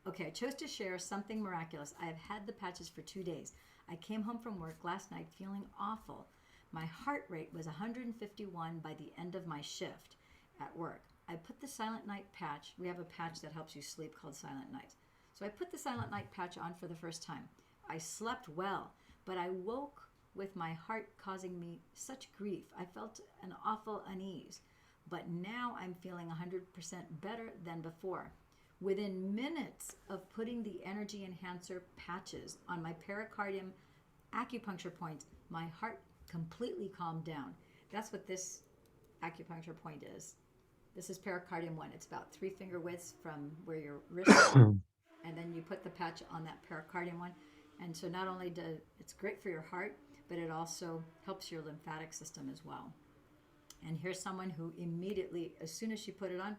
Okay, I chose to share something miraculous. I have had the patches for 2 days. I came home from work last night feeling awful. My heart rate was 151 by the end of my shift at work. I put the Silent Night patch. We have a patch that helps you sleep called Silent Night. So I put the Silent Night patch on for the first time. I slept well, but I woke with my heart causing me such grief. I felt an awful unease, but now I'm feeling 100% better than before. Within minutes of putting the Energy Enhancer patches on my pericardium acupuncture points, my heart completely calmed down. That's what this acupuncture point is. This is pericardium 1. It's about 3 finger widths from where your wrist is, and then you put the patch on that pericardium 1. And so not only does it's great for your heart, but it also helps your lymphatic system as well. And here's someone who immediately, as soon as she put it on,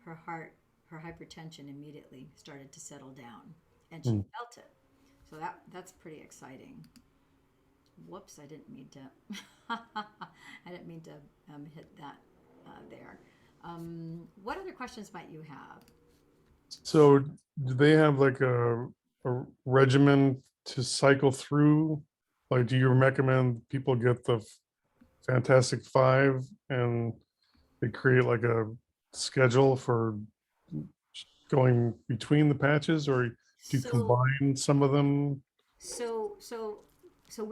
her heart, her hypertension immediately started to settle down, and she felt it. So that's pretty exciting. Whoops, I didn't mean to. I didn't mean to hit that there. What other questions might you have? So do they have like a regimen to cycle through Like, do you recommend people get the Fantastic Five and they create like a schedule for going between the patches, or do you So combine some of them? So, so, so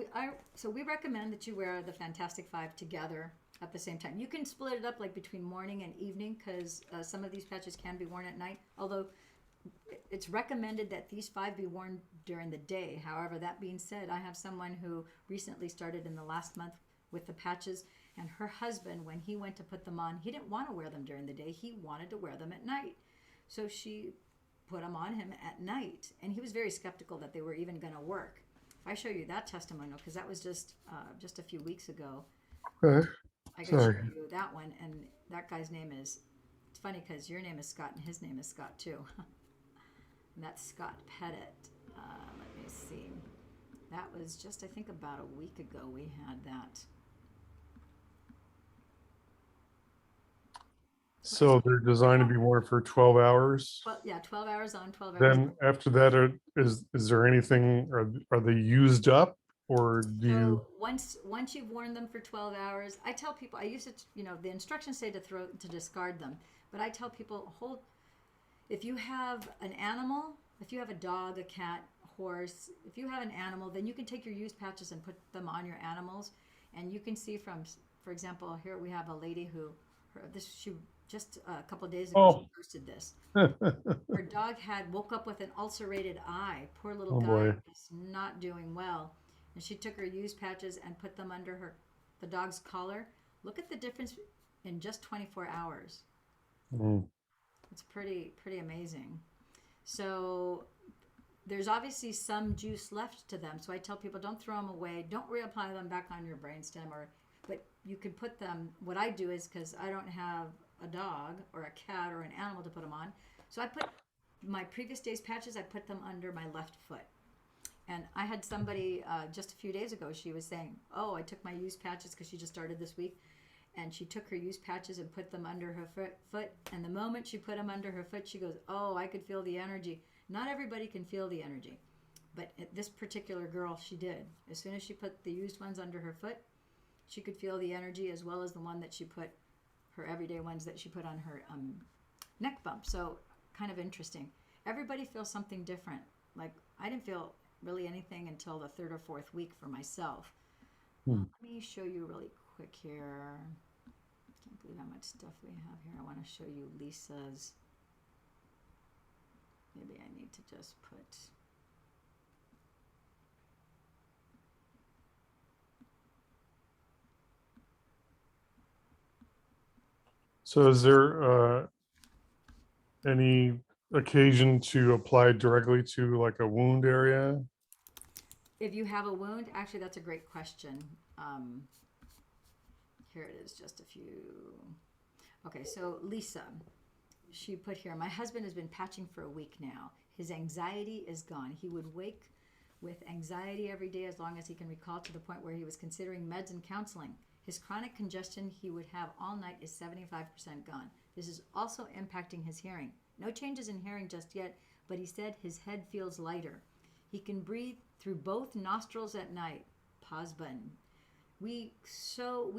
we recommend that you wear the Fantastic Five together at the same time. You can split it up like between morning and evening because some of these patches can be worn at night. Although it's recommended that these five be worn during the day. However, that being said, I have someone who recently started in the last month with the patches, and her husband, when he went to put them on, he didn't want to wear them during the day. He wanted to wear them at night. So she put them on him at night, and he was very skeptical that they were even going to work. If I show you that testimonial, because that was just a few weeks ago, Okay, I could show sorry. you that one, and that guy's name is. It's funny because your name is Scott and his name is Scott too. And that's Scott Pettit. Let me see. That was just I think about a week ago we had that. Okay, so So they're designed to be worn for 12 hours. well, yeah, 12 hours on, 12 hours. Then after that, is there anything, are they used up, or do you? So once you've worn them for 12 hours, I tell people I use it. You know, the instructions say to discard them, but I tell people hold. If you have an animal, if you have a dog, a cat, horse, if you have an animal, then you can take your used patches and put them on your animals, and you can see from, for example, here we have a lady who, she just a couple of days ago she Oh, posted this. oh Her dog had woke up with an ulcerated eye. Poor little guy boy. was not doing well. And she took her used patches and put them under the dog's collar. Look at the difference in just 24 hours. Mm. It's pretty amazing. So there's obviously some juice left to them. So I tell people don't throw them away. Don't reapply them back on your brainstem but you can put them. What I do is because I don't have a dog or a cat or an animal to put them on, so I put my previous day's patches. I put them under my left foot. And I had somebody just a few days ago. She was saying, "Oh, I took my used patches because she just started this week." And she took her used patches and put them under her foot. And the moment she put them under her foot, she goes, "Oh, I could feel the energy." Not everybody can feel the energy, but this particular girl, she did. As soon as she put the used ones under her foot, she could feel the energy as well as the one that she put, her everyday ones that she put on her neck bump. So kind of interesting. Everybody feels something different. Like I didn't feel really anything until the third or fourth week for myself. Hmm. Let me show you really quick here. Can't believe how much stuff we have here. I want to show you Lisa's. Maybe I need to just put. So is there any occasion to apply directly to like a wound area? If you have a wound, actually, that's a great question. Here it is, just a few. Okay, so Lisa, she put here, my husband has been patching for a week now. His anxiety is gone. He would wake with anxiety every day as long as he can recall, to the point where he was considering meds and counseling. His chronic congestion he would have all night is 75% gone. This is also impacting his hearing. No changes in hearing just yet, but he said his head feels lighter. He can breathe through both nostrils at night. Pause button. We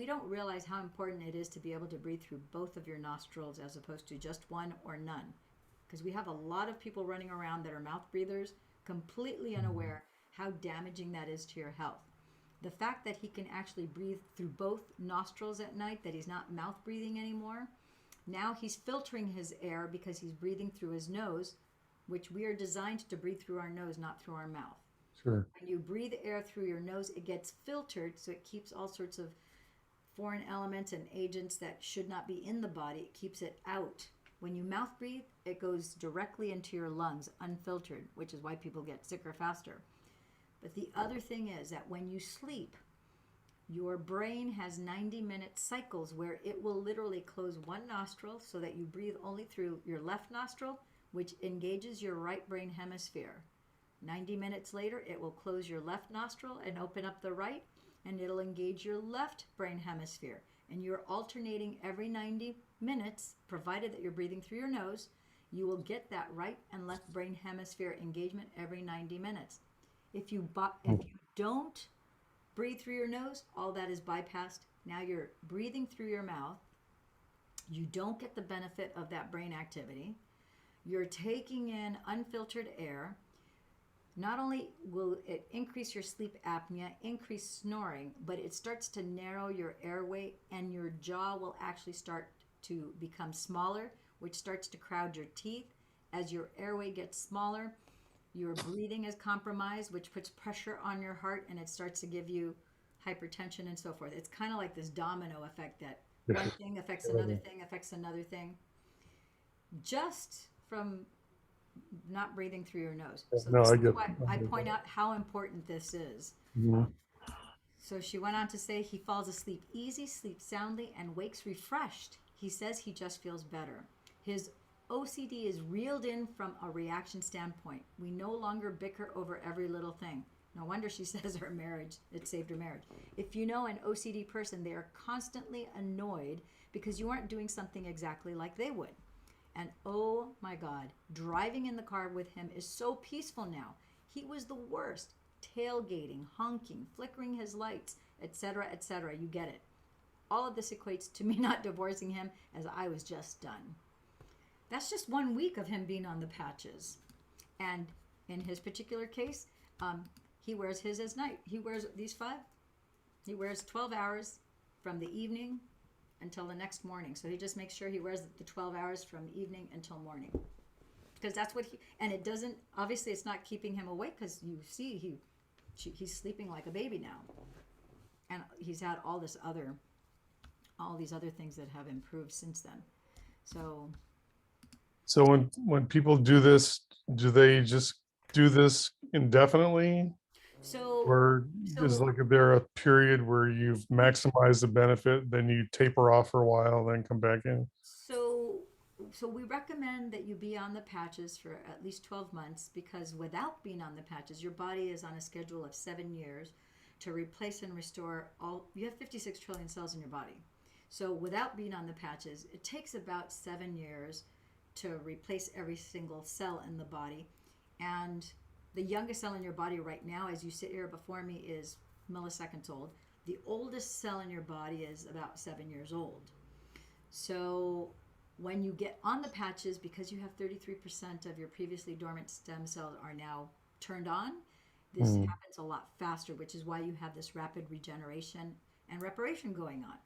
don't realize how important it is to be able to breathe through both of your nostrils as opposed to just one or none. Because we have a lot of people running around that are mouth breathers, completely unaware how damaging that is to your health. The fact that he can actually breathe through both nostrils at night, that he's not mouth breathing anymore, now he's filtering his air because he's breathing through his nose, which we are designed to breathe through our nose, not through our mouth. Sure. When you breathe air through your nose, it gets filtered, so it keeps all sorts of foreign elements and agents that should not be in the body. It keeps it out. When you mouth breathe, it goes directly into your lungs, unfiltered, which is why people get sicker faster. But the other thing is that when you sleep, your brain has 90-minute cycles where it will literally close one nostril so that you breathe only through your left nostril, which engages your right brain hemisphere. 90 minutes later, it will close your left nostril and open up the right, and it'll engage your left brain hemisphere. And you're alternating every 90 minutes, provided that you're breathing through your nose. You will get that right and left brain hemisphere engagement every 90 minutes. If you don't breathe through your nose, all that is bypassed. Now you're breathing through your mouth. You don't get the benefit of that brain activity. You're taking in unfiltered air. Not only will it increase your sleep apnea, increase snoring, but it starts to narrow your airway, and your jaw will actually start to become smaller, which starts to crowd your teeth. As your airway gets smaller, your breathing is compromised, which puts pressure on your heart, and it starts to give you hypertension and so forth. It's kind of like this domino effect that one thing affects another thing, affects another thing, just from not breathing through your nose. So No, this I is get. why I point out how important this is. Mhm. So she went on to say he falls asleep easy, sleeps soundly, and wakes refreshed. He says he just feels better. His OCD is reeled in from a reaction standpoint. We no longer bicker over every little thing. No wonder she says her marriage, it saved her marriage. If you know an OCD person, they are constantly annoyed because you aren't doing something exactly like they would. And oh my God, driving in the car with him is so peaceful now. He was the worst. Tailgating, honking, flickering his lights, etc., etc. You get it. All of this equates to me not divorcing him, as I was just done. That's just 1 week of him being on the patches. And in his particular case, he wears his as night. He wears these 5. He wears 12 hours from the evening until the next morning. So he just makes sure he wears the 12 hours from evening until morning. Because that's what and it doesn't, obviously it's not keeping him awake, because you see he's sleeping like a baby now. And he's had all these other things that have improved since then. So when people do this, do they just do this indefinitely? So Or is there a period where you've maximized the benefit, then you taper off for a while, then come back in? So we recommend that you be on the patches for at least 12 months, because without being on the patches, your body is on a schedule of 7 years to replace and restore all. You have 56 trillion cells in your body. So without being on the patches, it takes about 7 years to replace every single cell in the body. And the youngest cell in your body right now, as you sit here before me, is milliseconds old. The oldest cell in your body is about 7 years old. So when you get on the patches, because you have 33% of your previously dormant stem cells are now turned on, this happens a lot faster, which is why you have this rapid regeneration and reparation going on.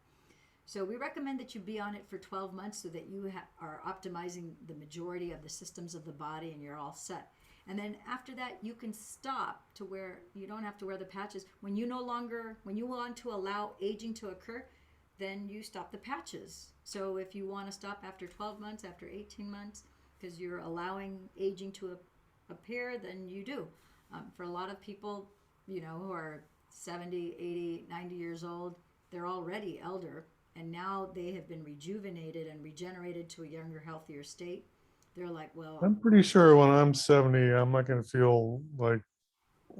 So we recommend that you be on it for 12 months so that you are optimizing the majority of the systems of the body, and you're all set. And then after that, you can stop to where you don't have to wear the patches. When you want to allow aging to occur, then you stop the patches. So if you want to stop after 12 months, after 18 months, because you're allowing aging to appear, then you do. For a lot of people, who are 70, 80, 90 years old, they're already elder, and now they have been rejuvenated and regenerated to a younger, healthier state. They're like, well, I'm pretty sure when I'm 70, I'm not going to feel like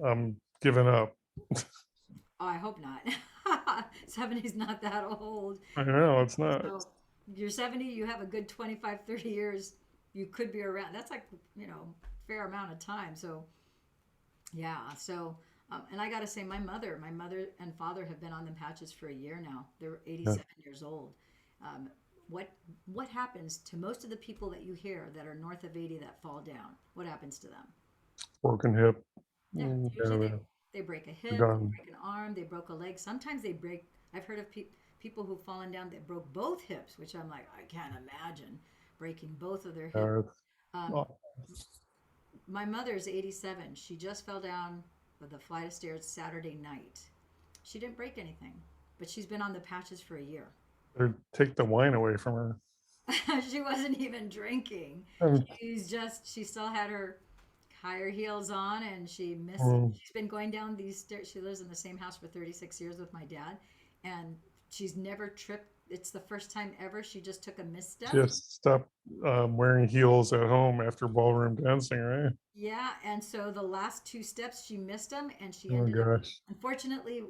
I'm giving up. oh, I hope not. 70 is not that old. I know it's not. So you're 70, you have a good 25, 30 years. You could be around. That's like, fair amount of time. So, yeah. So, and I got to say, my mother and father have been on the patches for a year now. They're 87 years old. What happens to most of the people that you hear that are north of 80 that fall down? What happens to them? Broken hip. Yeah, usually they break a hip, they break an arm, they broke a leg. Sometimes they break. I've heard of people who've fallen down that broke both hips, which I'm like, I can't imagine breaking both of their hips. Um, my mother's 87. She just fell down the flight of stairs Saturday night. She didn't break anything, but she's been on the patches for a year. Or take the wine away from her. She wasn't even drinking. She still had her higher heels on, and she's been going down these stairs. She lives in the same house for 36 years with my dad, and she's never tripped. It's the first time ever she just took a misstep. Just stop wearing heels at home after ballroom dancing, right? Yeah, and so the last 2 steps she missed them, and she Oh ended up, gosh. unfortunately,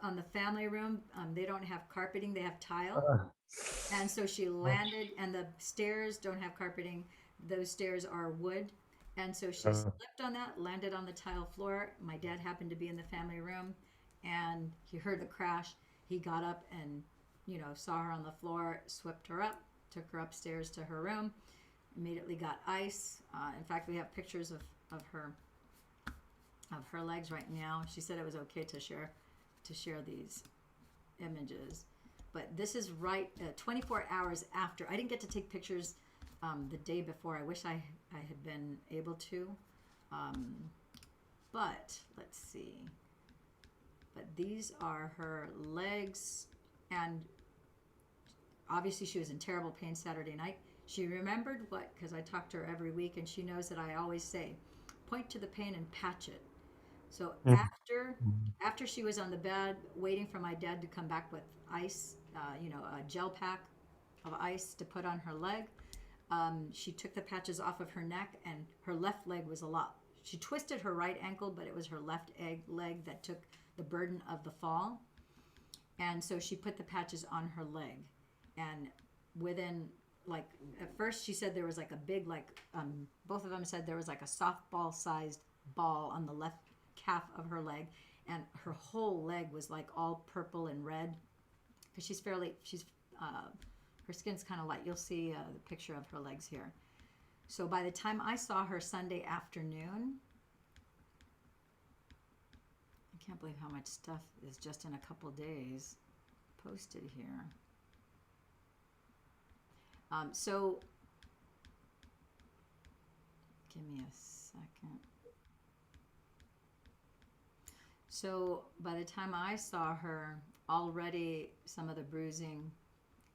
on the family room, they don't have carpeting, they have tile. And so she landed, and the stairs don't have carpeting. Those stairs are wood. And so she slipped on that, landed on the tile floor. My dad happened to be in the family room, and he heard the crash. He got up and, saw her on the floor, swept her up, took her upstairs to her room, immediately got ice. In fact, we have pictures of her legs right now. She said it was okay to share these images, but this is right 24 hours after. I didn't get to take pictures the day before. I wish I had been able to, but let's see. But these are her legs, and obviously she was in terrible pain Saturday night. She remembered because I talk to her every week, and she knows that I always say, point to the pain and patch it. So Mhm. after she was on the bed waiting for my dad to come back with ice, a gel pack of ice to put on her leg, she took the patches off of her neck, and her left leg was a lot. She twisted her right ankle, but it was her left leg that took the burden of the fall. And so she put the patches on her leg. And within, at first she said there was like a big, both of them said there was like a softball sized ball on the left calf of her leg. And her whole leg was like all purple and red. Because her skin's kind of light. You'll see the picture of her legs here. So by the time I saw her Sunday afternoon, I can't believe how much stuff is just in a couple days posted here. So give me a second. So by the time I saw her, already some of the bruising.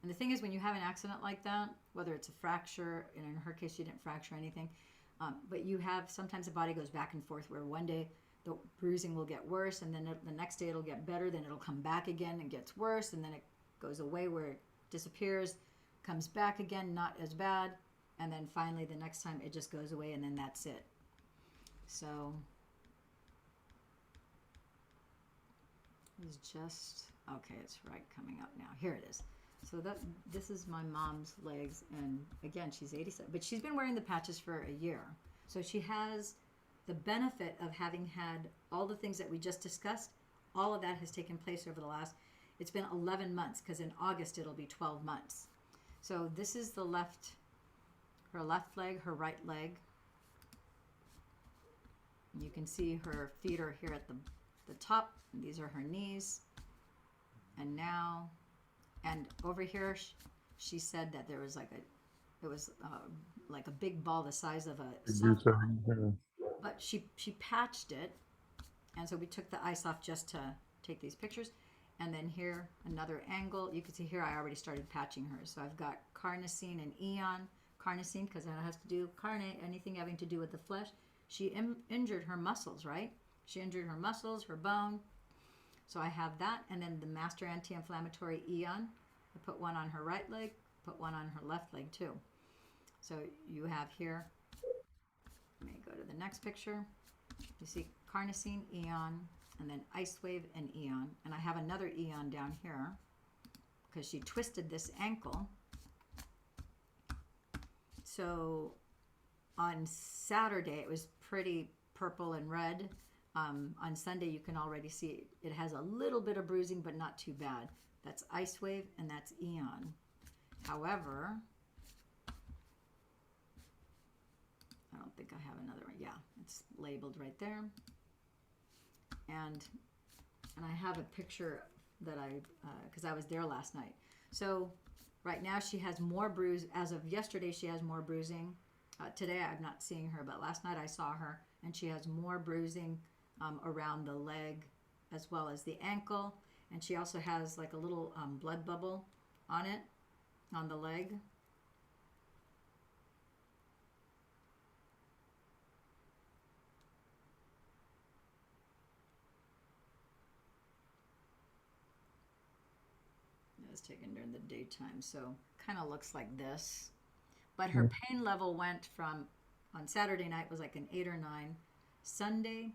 And the thing is, when you have an accident like that, whether it's a fracture, and in her case, she didn't fracture anything, but sometimes the body goes back and forth where one day the bruising will get worse, and then the next day it'll get better, then it'll come back again and gets worse, and then it goes away where it disappears, comes back again, not as bad, and then finally the next time it just goes away, and then that's it. So it's just, okay, it's right coming up now. Here it is. So this is my mom's legs, and again, she's 87, but she's been wearing the patches for a year. So she has the benefit of having had all the things that we just discussed. All of that has taken place over it's been 11 months, because in August it'll be 12 months. So this is her left leg, her right leg. You can see her feet are here at the top, and these are her knees. And over here, she said that there was like a big ball the size of a softball. But she patched it, and so we took the ice off just to take these pictures. And then here, another angle. You can see here I already started patching her. So I've got carnosine and eon. Carnosine, because that has to do, anything having to do with the flesh. She injured her muscles, right? She injured her muscles, her bone. So I have that, and then the master anti-inflammatory eon. I put one on her right leg, put one on her left leg too. So you have here, let me go to the next picture. You see carnosine, eon, and then ice wave and eon. And I have another eon down here because she twisted this ankle. So on Saturday it was pretty purple and red. On Sunday you can already see it has a little bit of bruising, but not too bad. That's ice wave and that's eon. However, I don't think I have another one. Yeah, it's labeled right there. And I have a picture that because I was there last night. So right now she has more bruise. As of yesterday, she has more bruising. Today I'm not seeing her, but last night I saw her, and she has more bruising around the leg as well as the ankle. And she also has like a little blood bubble on it, on the leg. It was taken during the daytime, so kind of looks like this. But her pain level went from, on Saturday night was like an 8 or 9. Sunday,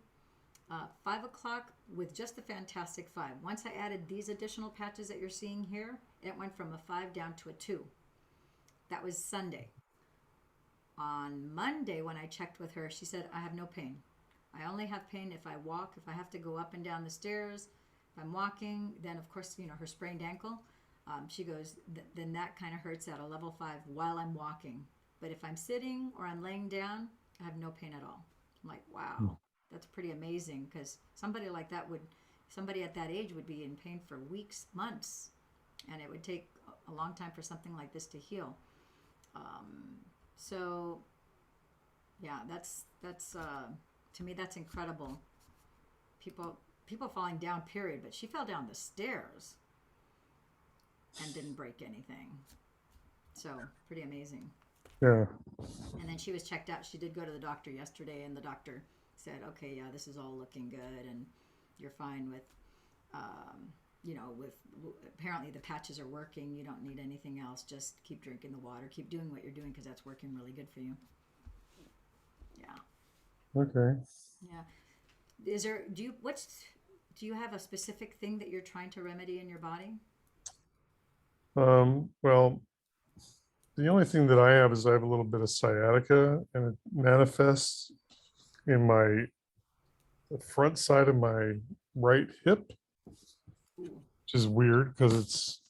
5 o'clock with just the Fantastic 5. Once I added these additional patches that you're seeing here, it went from a 5 down to a 2. That was Sunday. On Monday, when I checked with her, she said, I have no pain. I only have pain if I walk, if I have to go up and down the stairs, I'm walking, then of course, her sprained ankle, she goes, then that kind of hurts at a level 5 while I'm walking. But if I'm sitting or I'm laying down, I have no pain at all. I'm like, wow, that's pretty amazing, because somebody at that age would be in pain for weeks, months, and it would take a long time for something like this to heal. So yeah, that's to me, that's incredible. People falling down, period, but she fell down the stairs and didn't break anything. So pretty amazing. Yeah. And then she was checked out. She did go to the doctor yesterday, and the doctor said, okay, yeah, this is all looking good, and you're fine with, with apparently the patches are working. You don't need anything else. Just keep drinking the water. Keep doing what you're doing, because that's working really good for you. Yeah. Okay. Yeah. Do you have a specific thing that you're trying to remedy in your body? Well, the only thing that I have is I have a little bit of sciatica, and it manifests in the front side of my right hip, Ooh. which is weird because it's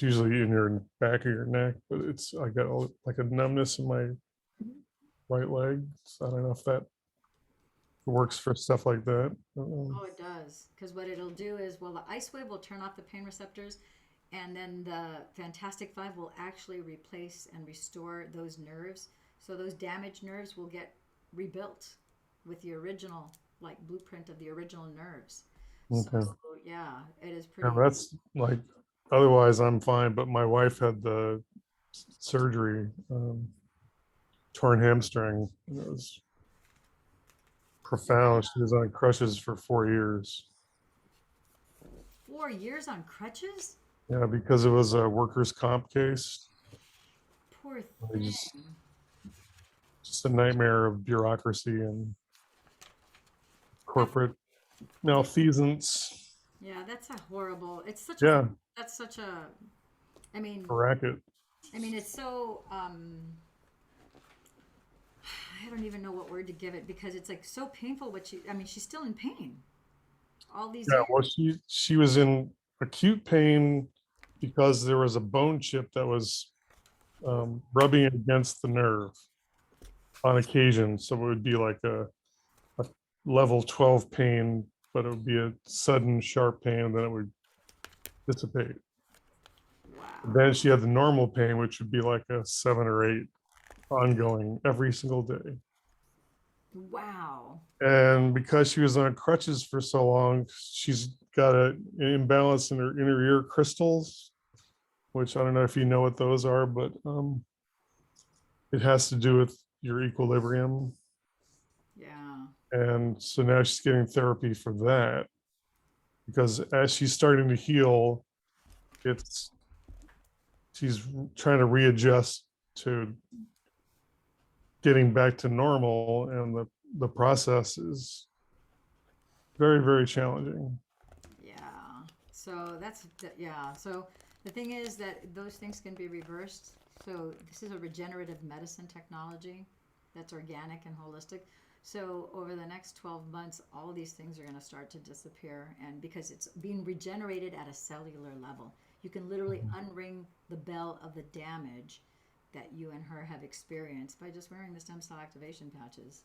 usually in your back of your neck, but I got like a numbness in my right leg. So I don't know if that works for stuff like that. Oh, it does. Because what it'll do is, well, the ice wave will turn off the pain receptors, and then the Fantastic Five will actually replace and restore those nerves. So those damaged nerves will get rebuilt with the original, like, blueprint of the original nerves. So Okay. yeah, it is Yeah, pretty. that's like, otherwise I'm fine, but my wife had the surgery, torn hamstring. And it was profound. She was on crutches for 4 years. 4 years on crutches? Yeah, because it was a workers' comp case. Poor It was thing. just a nightmare of bureaucracy and That's corporate malfeasance. Yeah, that's a horrible. Yeah, That's such a. I mean, a racket. it's so. I don't even know what word to give it, because it's like so painful. She's still in pain all these Yeah, years. well, she was in acute pain because there was a bone chip that was rubbing against the nerve on occasion. So it would be like a level 12 pain, but it would be a sudden sharp pain, and then it would dissipate. Wow. Then she had the normal pain, which would be like a 7 or 8 ongoing every single day. Wow. And because she was on crutches for so long, she's got an imbalance in her inner ear crystals, which I don't know if you know what those are, but it has to do with your equilibrium. Yeah. And so now she's getting therapy for that, because as she's starting to heal, it's she's trying to readjust to getting back to normal, and the process is very, very challenging. Yeah. So yeah. So the thing is that those things can be reversed. So this is a regenerative medicine technology that's organic and holistic. So over the next 12 months, all of these things are going to start to disappear, and because it's being regenerated at a cellular level, you can literally unring the bell of the damage that you and her have experienced by just wearing the stem cell activation patches.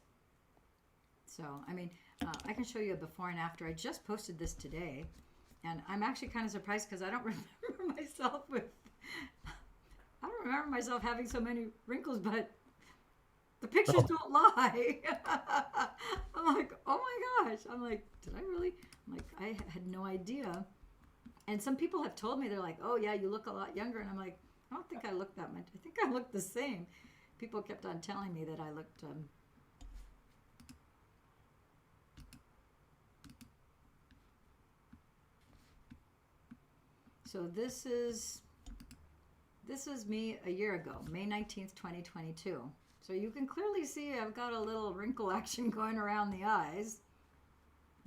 So, I can show you a before and after. I just posted this today, and I'm actually kind of surprised because I don't remember myself having so many wrinkles, but the pictures don't lie. I'm like, oh my gosh. I'm like, did I really? I'm like, I had no idea. And some people have told me, they're like, oh yeah, you look a lot younger. And I'm like, I don't think I look that much. I think I look the same. People kept on telling me that I looked. So this is me a year ago, May 19th, 2022. So you can clearly see I've got a little wrinkle action going around the eyes.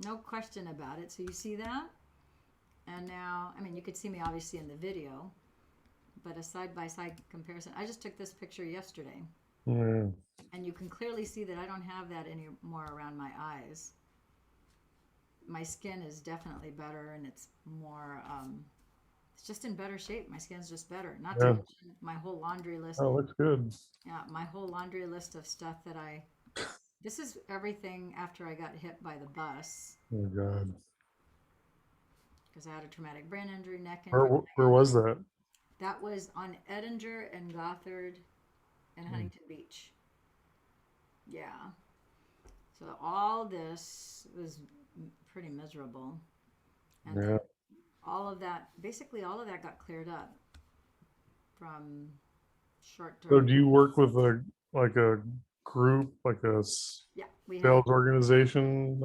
No question about it. So you see that? And now, you could see me obviously in the video, but a side-by-side comparison. I just took this picture yesterday. Mm. And you can clearly see that I don't have that anymore around my eyes. my skin is definitely better, and it's more, it's just in better shape. My skin's just better. Not to Yeah. mention my whole laundry list. Oh, looks good. Yeah, my whole laundry list of stuff that this is everything after I got hit by the bus Oh God. because I had a traumatic brain injury, neck Where injury. where was that? That was on Edinger and Gothard and Hmm. Huntington Beach. Yeah. So all this was pretty miserable. And then Yeah. basically all of that got cleared up from short So term. do you work with a group, like a Yeah, we have, sales organization?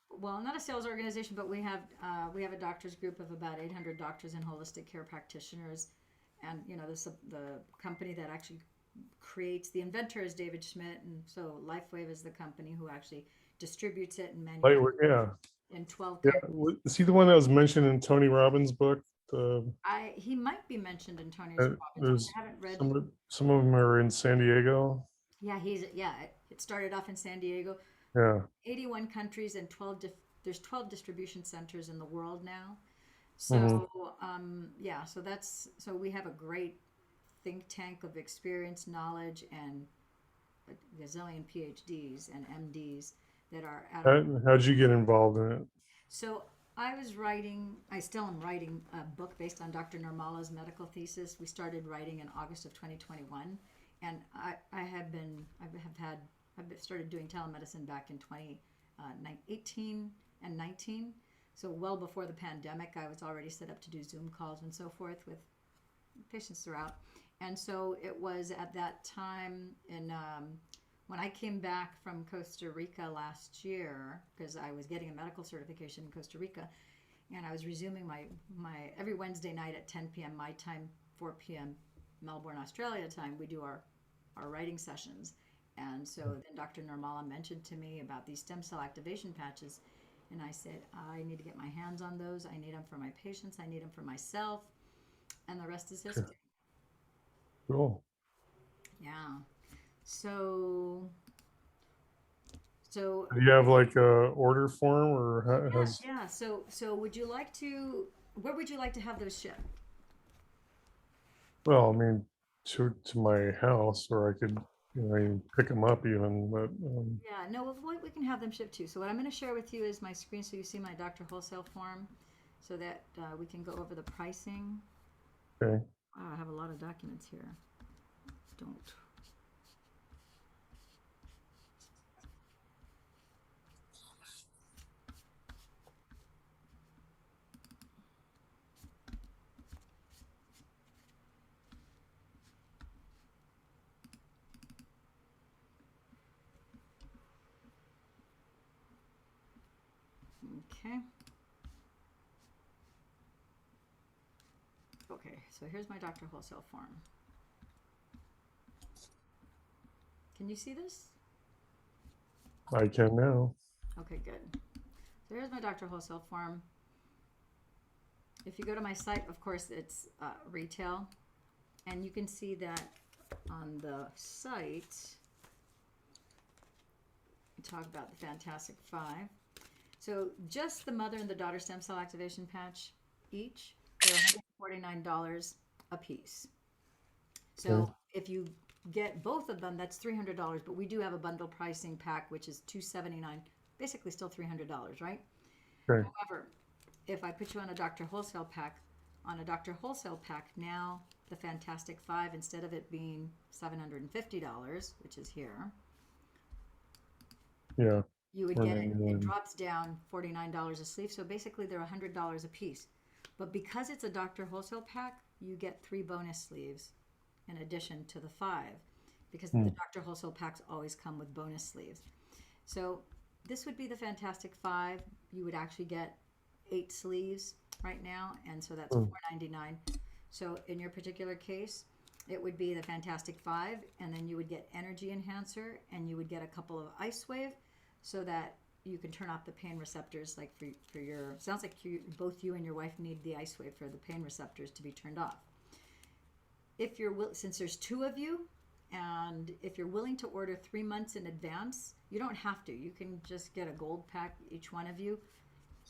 well, not a sales organization, but we have a doctors group of about 800 doctors and holistic care practitioners. And, the company that actually creates, the inventor is David Schmidt. And so LifeWave is the company who actually distributes it and Like, manufactures yeah, in 12 yeah. countries. Is he the one that was mentioned in Tony Robbins' book? He might be mentioned in Tony Robbins. There's I haven't read. some of them are in San Diego. Yeah, it started off in San Diego. Yeah. 81 countries and there's 12 distribution centers in the world now. Hmm. So yeah, so we have a great think tank of experience, knowledge, and a gazillion PhDs and MDs that are at our. How'd you get involved in it? So I still am writing a book based on Dr. Nirmala's medical thesis. We started writing in August of 2021, and I've started doing telemedicine back in 2018 and 19. So well before the pandemic, I was already set up to do Zoom calls and so forth with patients throughout. And so it was at that time when I came back from Costa Rica last year, because I was getting a medical certification in Costa Rica, and I was resuming my every Wednesday night at 10 p.m. my time, 4 p.m. Melbourne, Australia time, we do our writing sessions. And so then Dr. Nirmala mentioned to me about these stem cell activation patches, and I said, I need to get my hands on those. I need them for my patients. I need them for myself. And the rest is history. Cool. Yeah. So, so Do you have like a order form or has? yeah. So where would you like to have those shipped? Well, I mean, to my house, or I could, I can pick them up even. But Yeah, no, we can have them shipped too. So what I'm going to share with you is my screen so you see my Dr. Wholesale form so that we can go over the pricing. okay. Wow, I have a lot of documents here. Don't. Okay. Okay, so here's my Dr. Wholesale form. Can you see this? I can now. Okay, good. So here's my Dr. Wholesale form. If you go to my site, of course, it's retail. And you can see that on the site, we talk about the Fantastic Five. So just the mother and the daughter stem cell activation patch each, they're $149 a piece. So Okay. if you get both of them, that's $300. But we do have a bundle pricing pack, which is $279, basically still $300, right? Okay. However, if I put you on a Dr. Wholesale pack, now the Fantastic Five, instead of it being $750, which is here, Yeah. you would Or get it. It 99. drops down $49 a sleeve, so basically they're $100 a piece. But because it's a Dr. Wholesale pack, you get 3 bonus sleeves in addition to the 5, because the Dr. Wholesale packs always come with bonus sleeves. So this would be the Fantastic Five. You would actually get 8 sleeves right now, and so that's $499. So in your particular case, it would be the Fantastic Five, and then you would get Energy Enhancer, and you would get a couple of Ice Wave, so that you can turn off the pain receptors. Like for your, sounds like both you and your wife need the Ice Wave for the pain receptors to be turned off. If you're since there's 2 of you, and if you're willing to order 3 months in advance, you don't have to. You can just get a gold pack, each one of you.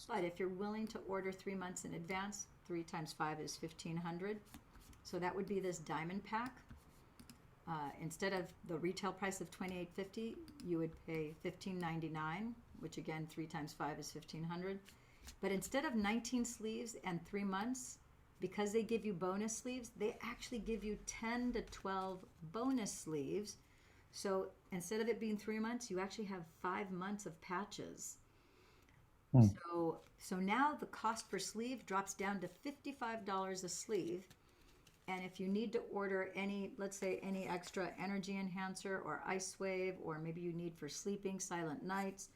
But if you're willing to order 3 months in advance, 3 times 5 is 1,500. So that would be this diamond pack. Instead of the retail price of $28.50, you would pay $15.99, which again, 3 times 5 is 1,500. But instead of 19 sleeves and 3 months, because they give you bonus sleeves, they actually give you 10 to 12 bonus sleeves. So instead of it being 3 months, you actually have 5 months of patches. So now the cost per sleeve drops down to $55 a sleeve. And if you need to order any, let's say any extra energy enhancer or ice wave, or maybe you need for sleeping, silent nights,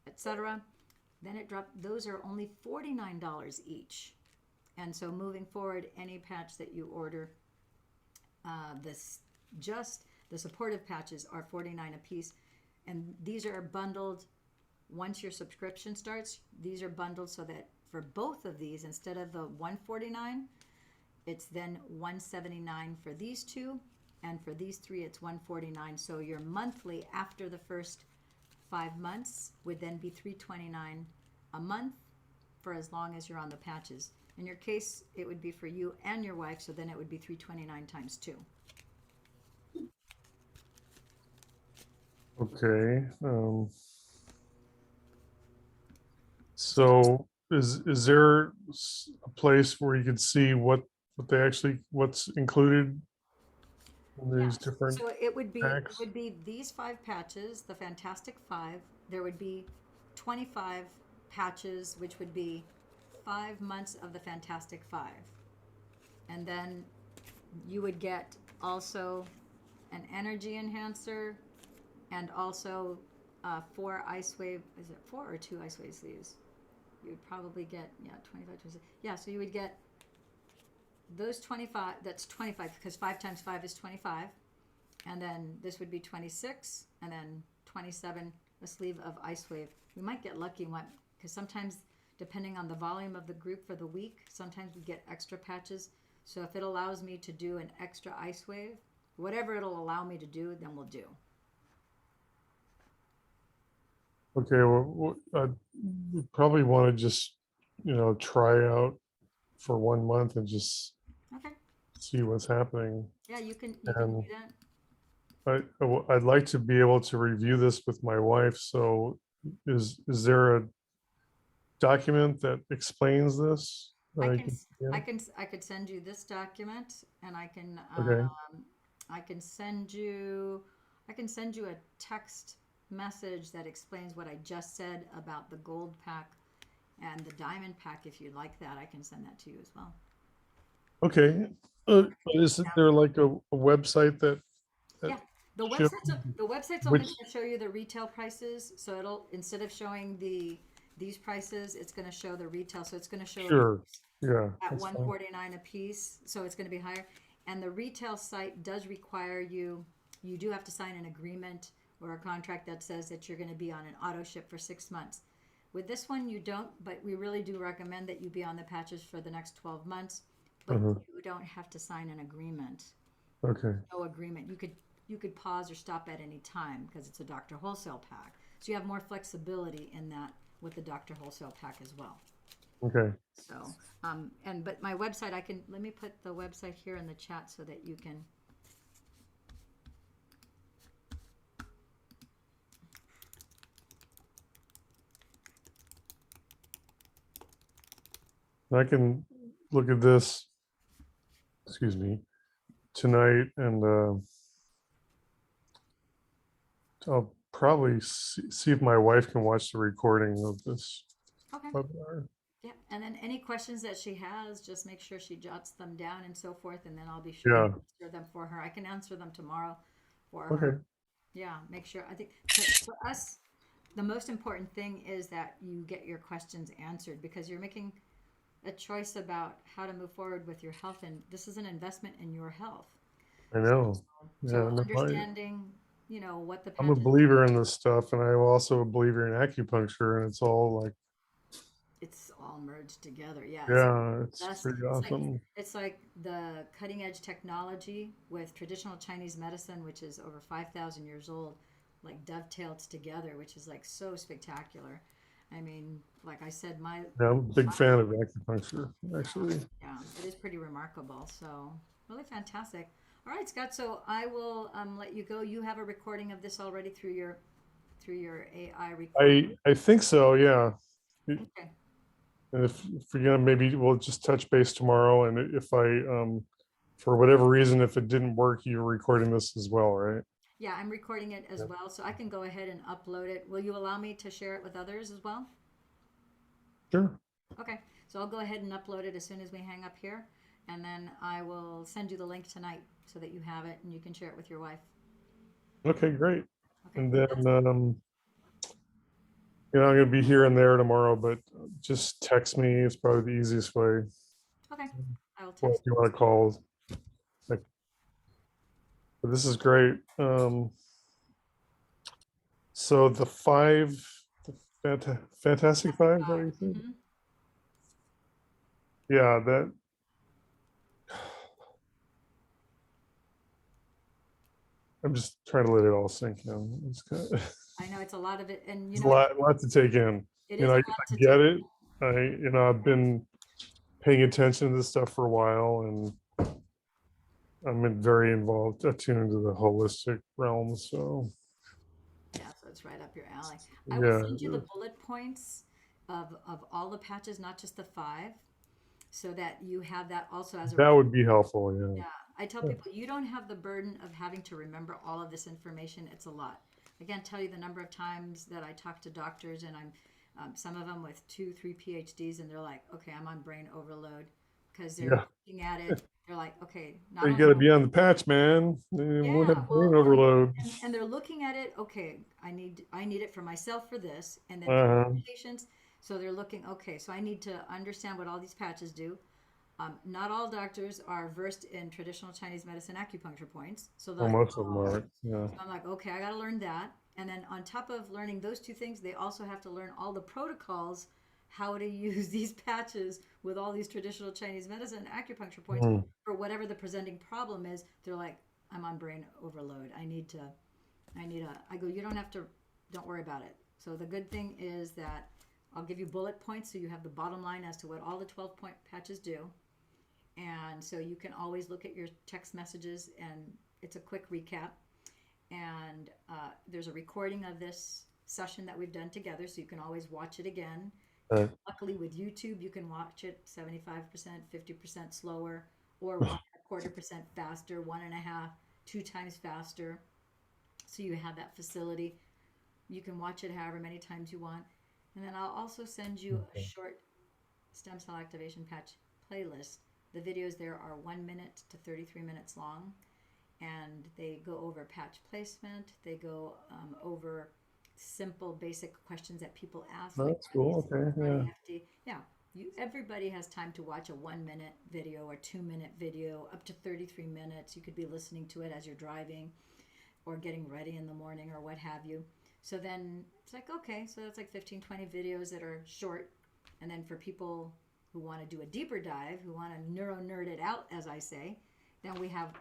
etc., then it dropped. Those are only $49 each. And so moving forward, any patch that you order, the supportive patches are $49 a piece, and these are bundled. Once your subscription starts, these are bundled so that for both of these, instead of the $149, it's then $179 for these two, and for these 3, it's $149. So your monthly after the first 5 months would then be $329 a month for as long as you're on the patches. In your case, it would be for you and your wife, so then it would be $329 times 2. Okay. So is there a place where you could see what's included in these different So it would packs? be these 5 patches, the Fantastic 5. There would be 25 patches, which would be 5 months of the Fantastic 5. And then you would get also an energy enhancer, and also 4 ice wave. Is it 4 or 2 ice wave sleeves? You would probably get 25, 26. Yeah, so you would get those 25. That's 25 because 5 times 5 is 25, and then this would be 26, and then 27 a sleeve of ice wave. We might get lucky because sometimes, depending on the volume of the group for the week, sometimes we get extra patches. So if it allows me to do an extra ice wave, whatever it'll allow me to do, then we'll do. Okay, well, we probably want to just, try out for 1 month and just Okay. see what's happening. Yeah, you can And do that. I'd like to be able to review this with my wife. So is there a document that explains this that I I can, could s- get? I could send you this document, and Okay, I can send you a text message that explains what I just said about the gold pack and the diamond pack. If you'd like that, I can send that to you as well. okay. Isn't there like a website that Yeah, the shows website's only which? going to show you the retail prices. So it'll, instead of showing these prices, it's going to show the retail. So it's going to show Sure, yeah, at that's fine. 149 a piece, so it's going to be higher. And the retail site does require you do have to sign an agreement or a contract that says that you're going to be on an auto ship for 6 months. With this one, you don't, but we really do recommend that you be on the patches for the next 12 months. But Uh-huh. you don't have to sign an agreement. Okay, No agreement. You could pause or stop at any time because it's a doctor wholesale pack. So you have more flexibility in that with the doctor wholesale pack as well. okay. So, but my website, let me put the website here in the chat so that you can. I can look at this, excuse me, tonight, and I'll probably see if my wife can watch the recording of this Okay. webinar. Yeah. And then any questions that she has, just make sure she jots them down and so forth, and then I'll be sure to Yeah, answer them for her. I can answer them tomorrow for okay, her. Yeah. Make sure. I think for us, the most important thing is that you get your questions answered, because you're making a choice about how to move forward with your health, and this is an investment in your health. I know. So Yeah, no, understanding, what the I'm a patches, believer in this stuff, and I'm also a believer in acupuncture, and it's all like, it's all merged together. Yeah, it's like yeah, it's best. pretty awesome. It's like the cutting edge technology with traditional Chinese medicine, which is over 5,000 years old, like dovetailed together, which is like so spectacular. I mean, like I said, Yeah, I'm a big fan of acupuncture, actually. yeah, it is pretty remarkable. So really fantastic. All right, Scott. So I will let you go. You have a recording of this already through your AI recorder. I think so, yeah. And Okay. if you're gonna, maybe we'll just touch base tomorrow, and if I for whatever reason, if it didn't work, you're recording this as well, right? Yeah, I'm recording it as Yeah. well, so I can go ahead and upload it. Will you allow me to share it with others as well? Sure. Okay, so I'll go ahead and upload it as soon as we hang up here, and then I will send you the link tonight so that you have it and you can share it with your wife. Okay, great. Okay, And then that's I'm gonna be here and there tomorrow, but just text me. It's probably the easiest way. okay. I will Well, if text you you. want to call, like, but this is great. So the five, the Fantastic Five, is that what you said? Mm-hmm. Yeah, that I'm just trying to let it all sink in. It's kind of, I know it's a lot of it, and it's a lot to take in. it is a I lot to get take. it. I've been paying attention to this stuff for a while, and very involved, attuned to the holistic realm. So Yeah, so it's right up your alley. I will yeah, send you the bullet points of all the patches, not just the five, so that you have that also as a that reference. would be helpful. Yeah, I tell Yeah. people you don't have the burden of having to remember all of this information. It's a lot. I can't tell you the number of times that I talk to doctors, and I'm some of them with 2, 3 PhDs, and they're like, "Okay, I'm on brain overload," because they're Yeah. looking at it. They're like, "Okay, not You only got to be on the patch, man. We'll yeah, have brain well, overload. and they're looking at it. Okay, I need it for myself for this, and then for Uh, patients. So they're looking. Okay, so I need to understand what all these patches do. Not all doctors are versed in traditional Chinese medicine acupuncture points. So they're well, like, most of them oh. are. Yeah. So I'm like, okay, I got to learn that. And then on top of learning those two things, they also have to learn all the protocols, how to use these patches with all these traditional Chinese medicine acupuncture points Mm. for whatever the presenting problem is. They're like, I'm on brain overload. I go, you don't have to, don't worry about it. So the good thing is that I'll give you bullet points so you have the bottom line as to what all the 12-point patches do. And so you can always look at your text messages and it's a quick recap. And there's a recording of this session that we've done together, so you can always watch it again. Right. Luckily, with YouTube, you can watch it 75%, 50% slower, or 1.25% faster, 1.5, 2 times faster. So you have that facility. You can watch it however many times you want. And then I'll also send you a Okay. short stem cell activation patch playlist. The videos there are 1 minute to 33 minutes long, and they go over patch placement. They go over simple, basic questions that people ask, like That's cool. Okay. Yeah. FD. Yeah, everybody has time to watch a 1 minute video or 2 minute video, up to 33 minutes. You could be listening to it as you're driving or getting ready in the morning or what have you. So then it's like, okay, so that's like 15, 20 videos that are short. And then for people who want to do a deeper dive, who want to neuro nerd it out, as I say, then we have,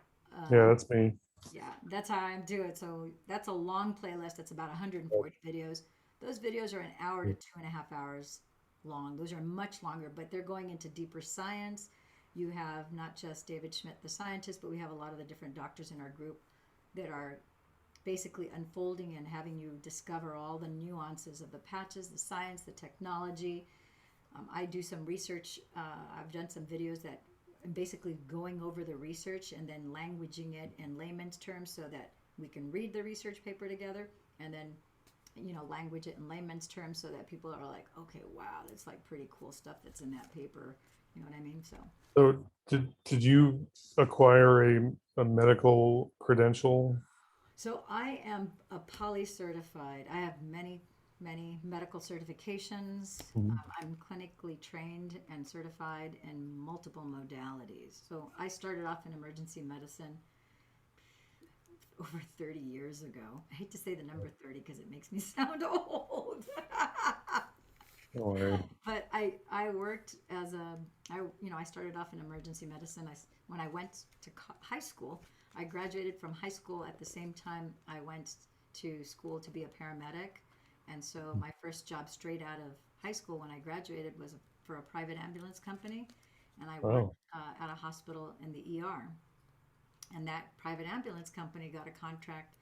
Yeah, that's me. yeah, that's how I do it. So that's a long playlist. That's about 140 videos. Those videos are an hour to 2.5 hours long. Those are much longer, but they're going into deeper science. You have not just David Schmidt, the scientist, but we have a lot of the different doctors in our group that are basically unfolding and having you discover all the nuances of the patches, the science, the technology. I do some research. I've done some videos that I'm basically going over the research and then languaging it in layman's terms so that we can read the research paper together and then, language it in layman's terms so that people are like, okay, wow, that's like pretty cool stuff that's in that paper. You know what I mean? So did you acquire a medical credential? So I am a poly certified. I have many, many medical certifications. Mhm. I'm clinically trained and certified in multiple modalities. So I started off in emergency medicine over 30 years ago. I hate to say the number 30 because it makes me sound old. All right. But I worked as I started off in emergency medicine. When I went to high school, I graduated from high school at the same time I went to school to be a paramedic, And so my first job straight out of high school when I graduated was for a private ambulance company. And I worked Wow. at a hospital in the ER. And that private ambulance company got a contract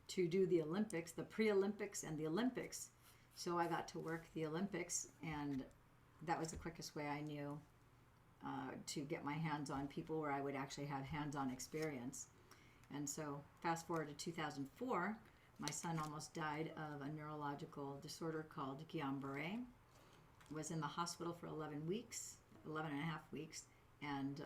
to do the Olympics, the pre-Olympics and the Olympics. So I got to work the Olympics, and that was the quickest way I knew to get my hands on people where I would actually have hands-on experience. And so fast forward to 2004, my son almost died of a neurological disorder called Guillain-Barré. Was in the hospital for 11 weeks, 11 and a half weeks, and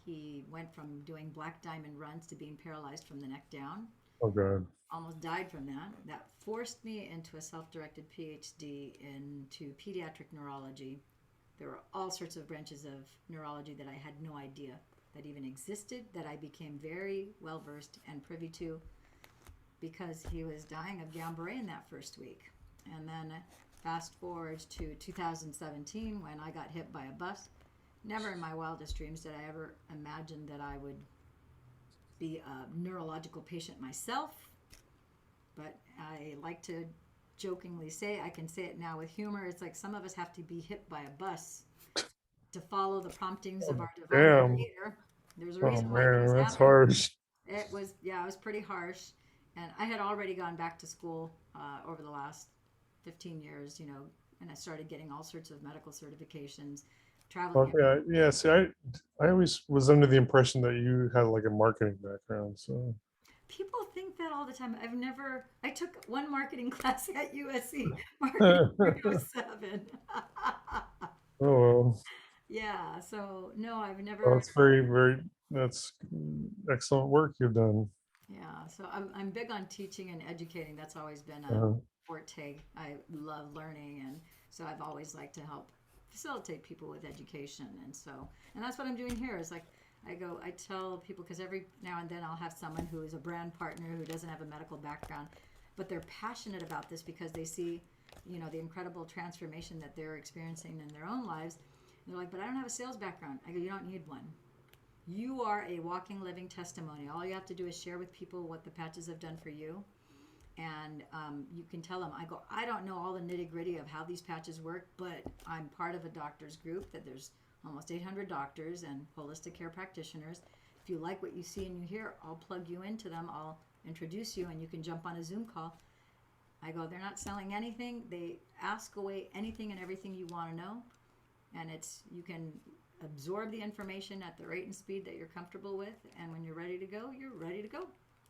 he went from doing black diamond runs to being paralyzed from the neck down. Oh God. Almost died from that. That forced me into a self-directed PhD into pediatric neurology. There were all sorts of branches of neurology that I had no idea that even existed, that I became very well versed and privy to because he was dying of Guillain-Barré in that first week. And then fast forward to 2017 when I got hit by a bus. Never in my wildest dreams did I ever imagine that I would be a neurological patient myself. But I like to jokingly say, I can say it now with humor, it's like some of us have to be hit by a bus to follow the promptings of Oh, our divine damn. creator. There's a Oh reason why man, things that's happen. harsh. It was, yeah, it was pretty harsh. And I had already gone back to school over the last 15 years, and I started getting all sorts of medical certifications, traveling. Okay, yeah. See, I always was under the impression that you had like a marketing background. So, People think that all the time. I took one marketing class at USC, Marketing oh 307. well, Yeah, so no, I've well, never. that's very that's excellent work you've done. Yeah, so I'm big on teaching and educating. That's always been a Uh, forte. I love learning, and so I've always liked to help facilitate people with education. And that's what I'm doing here. Is like I tell people because every now and then I'll have someone who is a brand partner who doesn't have a medical background, but they're passionate about this because they see, the incredible transformation that they're experiencing in their own lives. And they're like, but I don't have a sales background. I go, you don't need one. You are a walking, living testimony. All you have to do is share with people what the patches have done for you. And you can tell them, I don't know all the nitty gritty of how these patches work, but I'm part of a doctor's group that there's almost 800 doctors and holistic care practitioners. If you like what you see and you hear, I'll plug you into them. I'll introduce you and you can jump on a Zoom call. I go, they're not selling anything. They ask away anything and everything you want to know. And you can absorb the information at the rate and speed that you're comfortable with, and when you're ready to go, you're ready to go.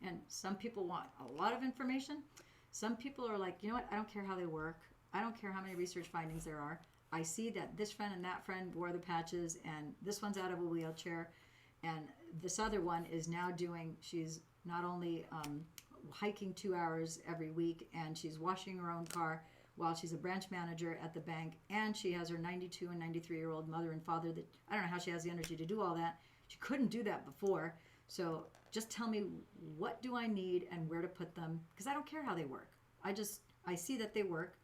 And some people want a lot of information. Some people are like, you know what, I don't care how they work, I don't care how many research findings there are, I see that this friend and that friend wore the patches, and this one's out of a wheelchair, and this other one is now she's not only hiking 2 hours every week, and she's washing her own car while she's a branch manager at the bank, and she has her 92 and 93-year-old mother and father that I don't know how she has the energy to do all that. She couldn't do that before. So just tell me, what do I need and where to put them, because I don't care how they work. I see that they work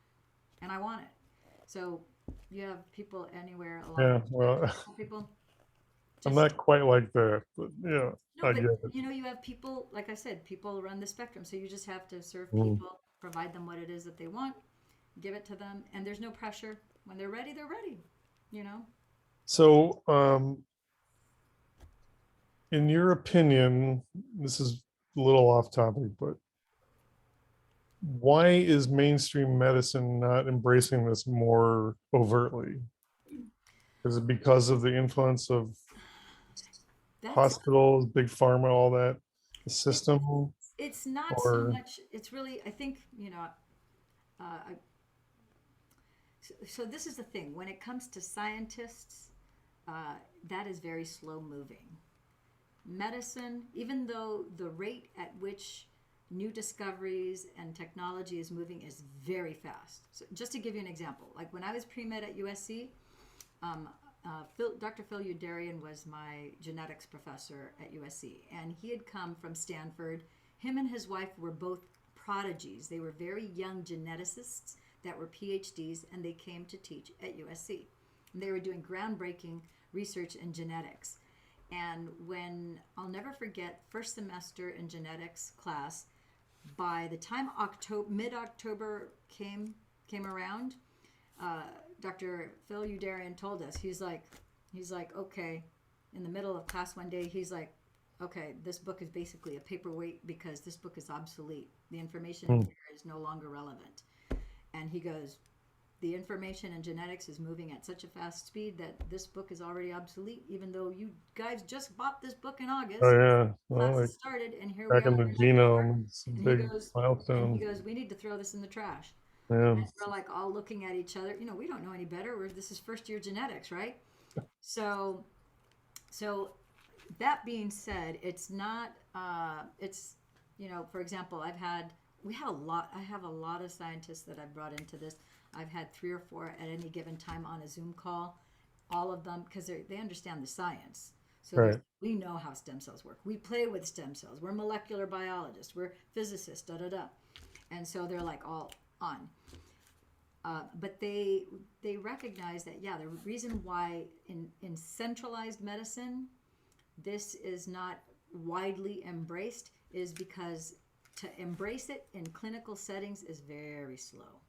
and I want it. So you have people anywhere along yeah, well, people I'm just not quite like that, but yeah, no, I but get it. you have people, like I said, people run the spectrum. So you just have to serve Mm. people, provide them what it is that they want, give it to them, and there's no pressure. When they're ready, they're ready. You know, So, in your opinion, this is a little off topic, but why is mainstream medicine not embracing this more overtly? Is it because of the influence of that's hospitals, big pharma, all that, the it. system, It's not so or much. It's really, I think, so this is the thing. When it comes to scientists, that is very slow moving. Medicine, even though the rate at which new discoveries and technology is moving is very fast. So just to give you an example, like when I was pre-med at USC, um, Dr. Phil Udarian was my genetics professor at USC, and he had come from Stanford. Him and his wife were both prodigies. They were very young geneticists that were PhDs, and they came to teach at USC. And they were doing groundbreaking research in genetics. And when, I'll never forget, first semester in genetics class, by the time mid-October came, came around, Dr. Phil Udarian told us, he's like, okay, in the middle of class one day, he's like, okay, this book is basically a paperweight because this book is obsolete. The information in Mm. here is no longer relevant. And he goes, the information in genetics is moving at such a fast speed that this book is already obsolete, even though you guys just bought this book in August. Oh yeah. Well, like Classes started, and here we back are in the in November. genome, it's a And big he milestone. goes, we need to throw this in the trash. Yeah. And we're like all looking at each other. We don't know any better. This is first year genetics, right? So, so that being said, it's not. It's for example, I have a lot of scientists that I've brought into this. I've had 3 or 4 at any given time on a Zoom call. All of them because they understand the science. So Right. we know how stem cells work. We play with stem cells. We're molecular biologists. We're physicists. Da da da. And so they're like all on. But they recognize that the reason why in centralized medicine this is not widely embraced is because to embrace it in clinical settings is very slow,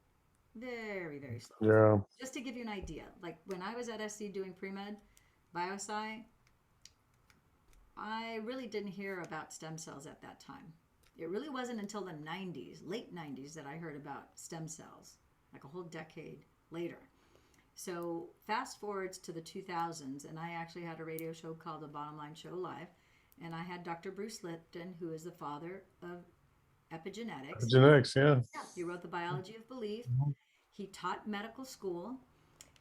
very very slow. Yeah. Just to give you an idea, like when I was at SC doing pre-med biosci, I really didn't hear about stem cells at that time. It really wasn't until the 90s, late 90s, that I heard about stem cells, like a whole decade later. So fast forwards to the 2000s, and I actually had a radio show called The Bottom Line Show Live, and I had Dr. Bruce Lipton, who is the father of epigenetics. Genetics, yeah. Yeah, he wrote The Biology of Belief. Mhm. He taught medical school,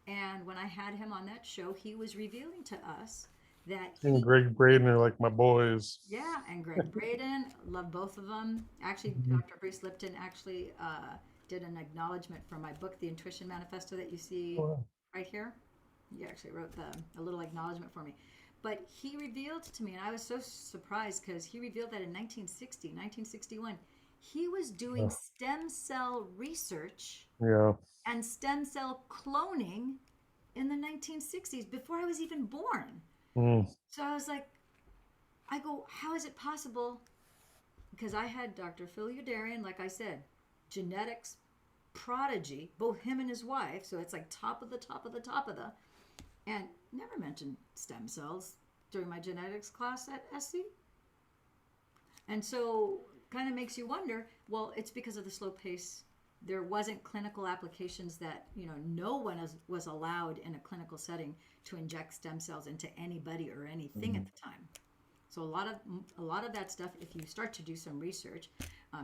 and when I had him on that show, he was revealing to us that And Greg Braden are like my boys. and Greg Braden, love both of them. Actually, Mhm. Dr. Bruce Lipton actually did an acknowledgement for my book, The Intuition Manifesto, that you see Wow. right here. He actually wrote a little acknowledgement for me. But he revealed to me, and I was so surprised because he revealed that in 1961, he was doing Yeah. stem cell research Yeah. and stem cell cloning in the 1960s before I was even born. Mm. So I was like, I go, how is it possible? Because I had Dr. Phil Udarian, like I said, genetics prodigy, both him and his wife. So it's like top of the top of the top of the, and never mentioned stem cells during my genetics class at SC. And so kind of makes you wonder, well, it's because of the slow pace. There wasn't clinical applications that, no one was allowed in a clinical setting to inject stem cells into anybody or anything at the time. So a lot of that stuff, if you start to do some research,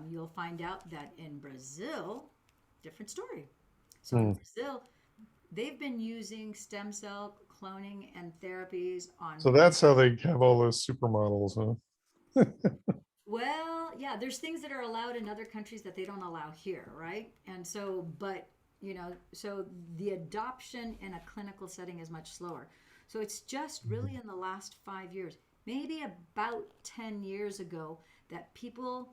you'll find out that in Brazil, different story. So in Brazil, they've been using stem cell cloning and therapies on. So that's how they have all those supermodels, huh? Well, yeah, there's things that are allowed in other countries that they don't allow here, right? And so, but, so the adoption in a clinical setting is much slower. So it's just really in the last 5 years, maybe about 10 years ago, that people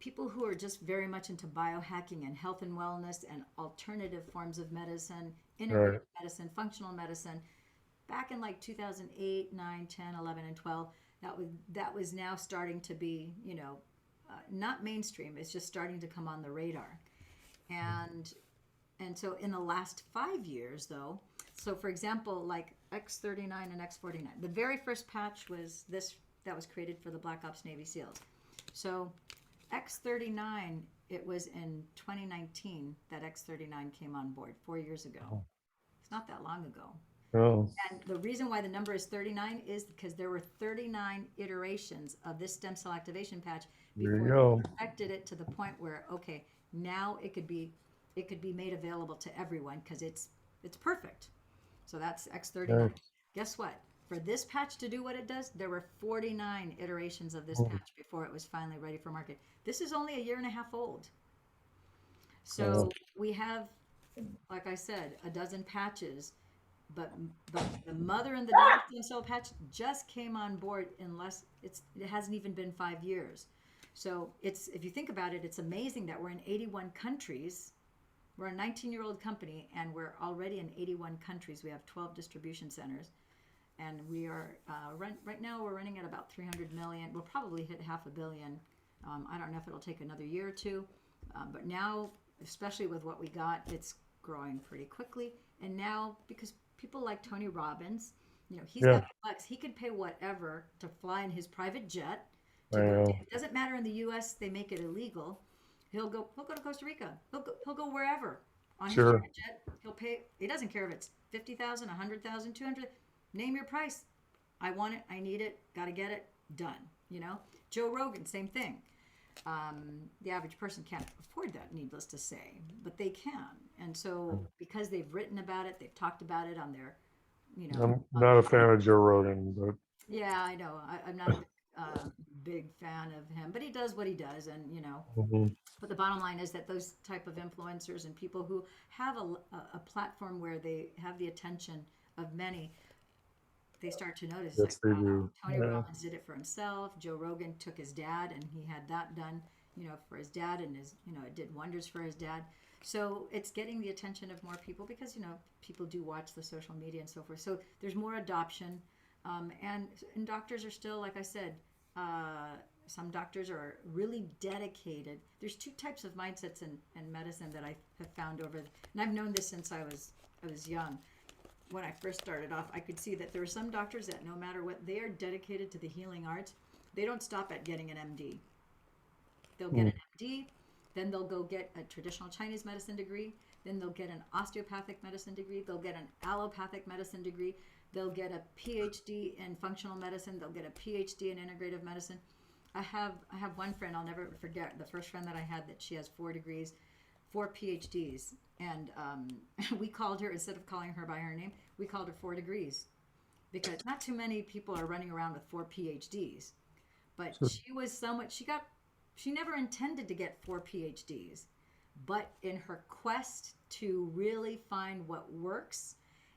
who are just very much into biohacking and health and wellness and alternative forms of medicine, integrative Right. medicine, functional medicine, back in like 2008, 9, 10, 11, and 12, that was now starting to be, not mainstream. It's just starting to come on the radar. And so in the last 5 years, though, so for example, like X39 and X49, the very first patch was this that was created for the Black Ops Navy SEALs. So X39, it was in 2019 that X39 came on board, 4 years ago. It's not that long ago. Oh, And the reason why the number is 39 is because there were 39 iterations of this stem cell activation patch there you before go. they perfected it to the point where, okay, now it could be made available to everyone because it's perfect. So that's X39. Right. Guess what? For this patch to do what it does, there were 49 iterations of this patch before it was finally ready for market. This is only a year and a half old. So we have, like I said, a dozen patches, but the mother and the daughter stem cell patch just came on board it hasn't even been 5 years. So if you think about it, it's amazing that we're in 81 countries. We're a 19-year-old company, and we're already in 81 countries. We have 12 distribution centers, and we are right now we're running at about 300 million. We'll probably hit $500 million. I don't know if it'll take another year or two, but now especially with what we got, it's growing pretty quickly. And now, because people like Tony Robbins, he's Yeah, got the bucks. He could pay whatever to fly in his private jet I to go. know. It doesn't matter in the U.S. They make it illegal. He'll go to Costa Rica. He'll go wherever on his Sure. private jet. He'll pay. He doesn't care if it's 50,000, 100,000, 200. Name your price. I want it. I need it. Got to get it. Done. Joe Rogan, same thing. The average person can't afford that, needless to say, but they can. And so, because they've written about it, they've talked about it on their, I'm on not their, a fan of Joe Rogan, but yeah, I know. I'm not a big fan of him, but he does what he does. And, mhm. but the bottom line is that those type of influencers and people who have a platform where they have the attention of many, they start to notice like, Yes, they wow, do. Tony Yeah. Robbins did it for himself. Joe Rogan took his dad and he had that done, for his dad, and it did wonders for his dad. So it's getting the attention of more people because, people do watch the social media and so forth. So there's more adoption. And doctors are still, like I said, some doctors are really dedicated. There's two types of mindsets in medicine that I have found and I've known this since I was young. When I first started off, I could see that there are some doctors that no matter what, they are dedicated to the healing arts. They don't stop at getting an MD. They'll get Mm. an MD, then they'll go get a traditional Chinese medicine degree, then they'll get an osteopathic medicine degree, they'll get an allopathic medicine degree, they'll get a PhD in functional medicine, they'll get a PhD in integrative medicine. I have one friend I'll never forget, the first friend that I had, that she has 4 degrees, 4 PhDs, and we called her, instead of calling her by her name, we called her 4 degrees, because not too many people are running around with 4 PhDs. But So, she never intended to get 4 PhDs, but in her quest to really find what works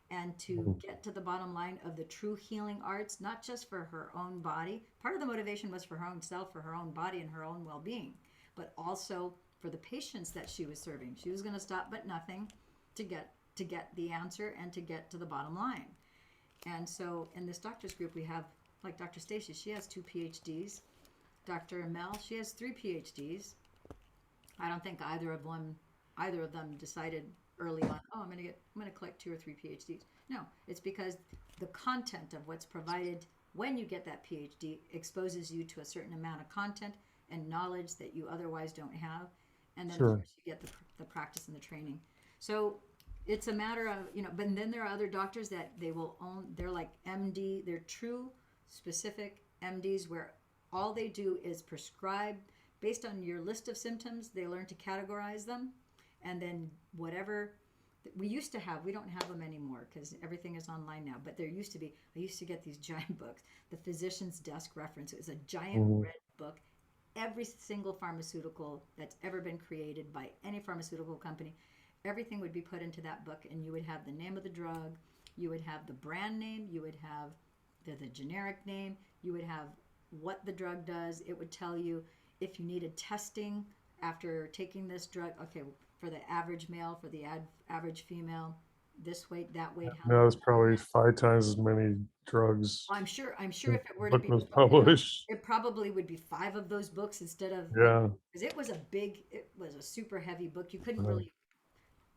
and to mhm. get to the bottom line of the true healing arts, not just for her own body. Part of the motivation was for her own self, for her own body and her own well-being, but also for the patients that she was serving. She was going to stop but nothing to get the answer and to get to the bottom line. And so in this doctors group, we have, like Dr. Stacy, she has 2 PhDs. Dr. Mel, she has 3 PhDs. I don't think either of them decided early on, oh, I'm gonna collect 2 or 3 PhDs. No, it's because the content of what's provided when you get that PhD exposes you to a certain amount of content and knowledge that you otherwise don't have. And then, of Sure. course, you get the practice and the training. So it's a matter of, but then there are other doctors that they will own, they're like MD, they're true specific MDs where all they do is prescribe based on your list of symptoms. They learn to categorize them, and then whatever we used to have, we don't have them anymore because everything is online now. But there used to be, I used to get these giant books, the physician's desk reference. It was a giant Mhm. red book. Every single pharmaceutical that's ever been created by any pharmaceutical company, everything would be put into that book, and you would have the name of the drug, you would have the brand name, you would have the generic name, you would have what the drug does. It would tell you if you needed testing after taking this drug. Okay, for the average male, for the average female, this weight, that weight, how Now many. there's probably 5 times as many drugs I'm sure since if it the were to book be was broken up, published. it probably would be 5 of those books instead of like, Yeah. because it was a super heavy book. You couldn't Uh, really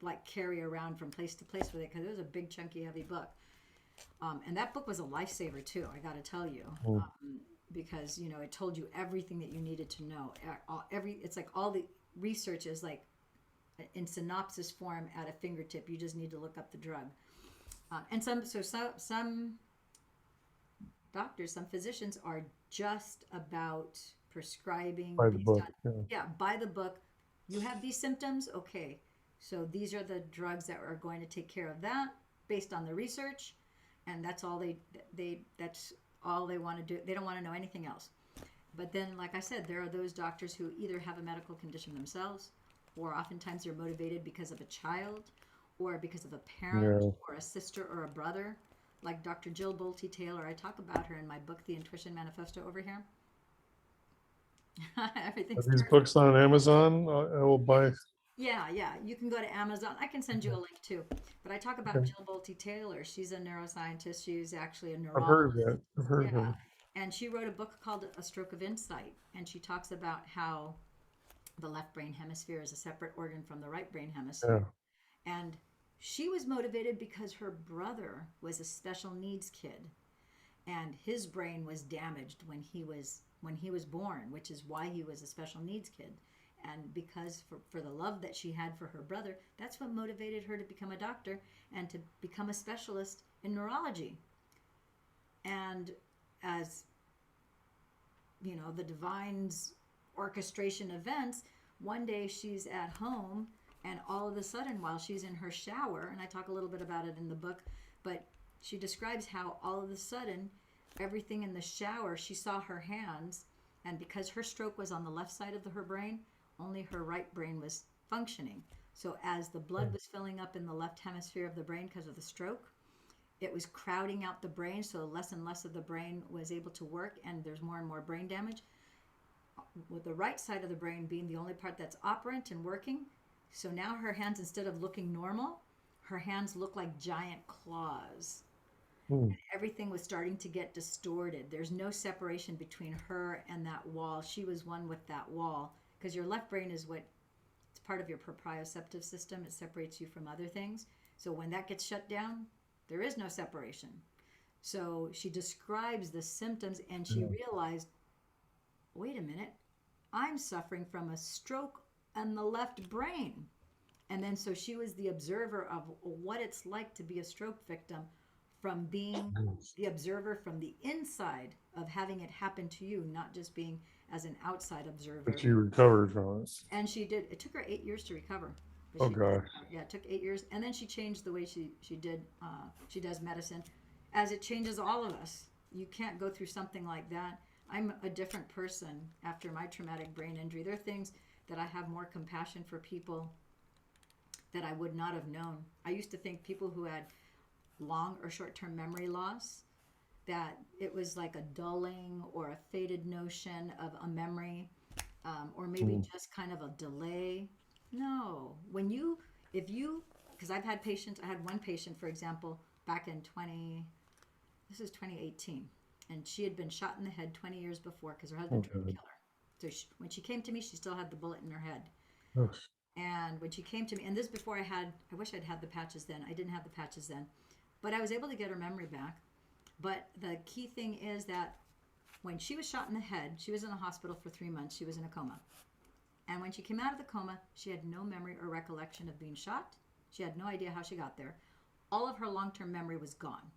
like carry around from place to place with it because it was a big, chunky, heavy book. And that book was a lifesaver too. I got to tell you, mm. because it told you everything that you needed to know. It's like all the research is like in synopsis form at a fingertip. You just need to look up the drug. And some doctors, some physicians are just about prescribing By the based book. on, Yeah. yeah, by the book. You have these symptoms, okay. So these are the drugs that are going to take care of that based on the research, and that's all that's all they want to do. They don't want to know anything else. But then, like I said, there are those doctors who either have a medical condition themselves, or oftentimes they're motivated because of a child, or because of a parent, Yeah. or a sister, or a brother. Like Dr. Jill Bolte Taylor, I talk about her in my book, The Intuition Manifesto, over here. Are Everything's these perfect. books on Amazon? I will buy. Yeah. You can go to Amazon. I can send you a link too. But I talk about Okay. Jill Bolte Taylor. She's a neuroscientist. She's actually a I've heard of neurologist. that. I've heard of Yeah. him. And she wrote a book called A Stroke of Insight. And she talks about how The left brain hemisphere is a separate organ from the right brain hemisphere. And she was motivated because her brother was a special needs kid, and his brain was damaged when he was born, which is why he was a special needs kid. And because for the love that she had for her brother, that's what motivated her to become a doctor and to become a specialist in neurology. And as you know, the divine's orchestration events, one day she's at home, and all of a sudden, while she's in her shower, and I talk a little bit about it in the book, but she describes how all of a sudden, everything in the shower, she saw her hands, and because her stroke was on the left side of her brain, only her right brain was functioning. So as the blood was filling up in the left hemisphere of the brain because of the stroke, it was crowding out the brain, so less and less of the brain was able to work, and there's more and more brain damage, with the right side of the brain being the only part that's operant and working. So now her hands, instead of looking normal, her hands look like giant claws. Everything was starting to get distorted. There's no separation between her and that wall. She was one with that wall, because your left brain is it's part of your proprioceptive system. It separates you from other things. So when that gets shut down, there is no separation. So she describes the symptoms, and she realized, wait a minute, I'm suffering from a stroke on the left brain. And then so she was the observer of what it's like to be a stroke victim, from being the observer from the inside of having it happen to you, not just being as an outside observer. But you recovered from it. And she did. It took her 8 years to recover. Oh gosh. Yeah, it took 8 years, and then she changed the way she did. She does medicine, as it changes all of us. You can't go through something like that. I'm a different person after my traumatic brain injury. There are things that I have more compassion for people that I would not have known. I used to think people who had long or short-term memory loss, that it was like a dulling or a faded notion of a memory, or maybe just kind of a delay. No, because I've had patients, I had one patient, for example, back in 2018, and she had been shot in the head 20 years before because her husband tried to kill her. So when she came to me, she still had the bullet in her head. And when she came to me, and this before I wish I'd had the patches then. I didn't have the patches then, but I was able to get her memory back. But the key thing is that when she was shot in the head, she was in a hospital for 3 months. She was in a coma. And when she came out of the coma, she had no memory or recollection of being shot. She had no idea how she got there. All of her long-term memory was gone.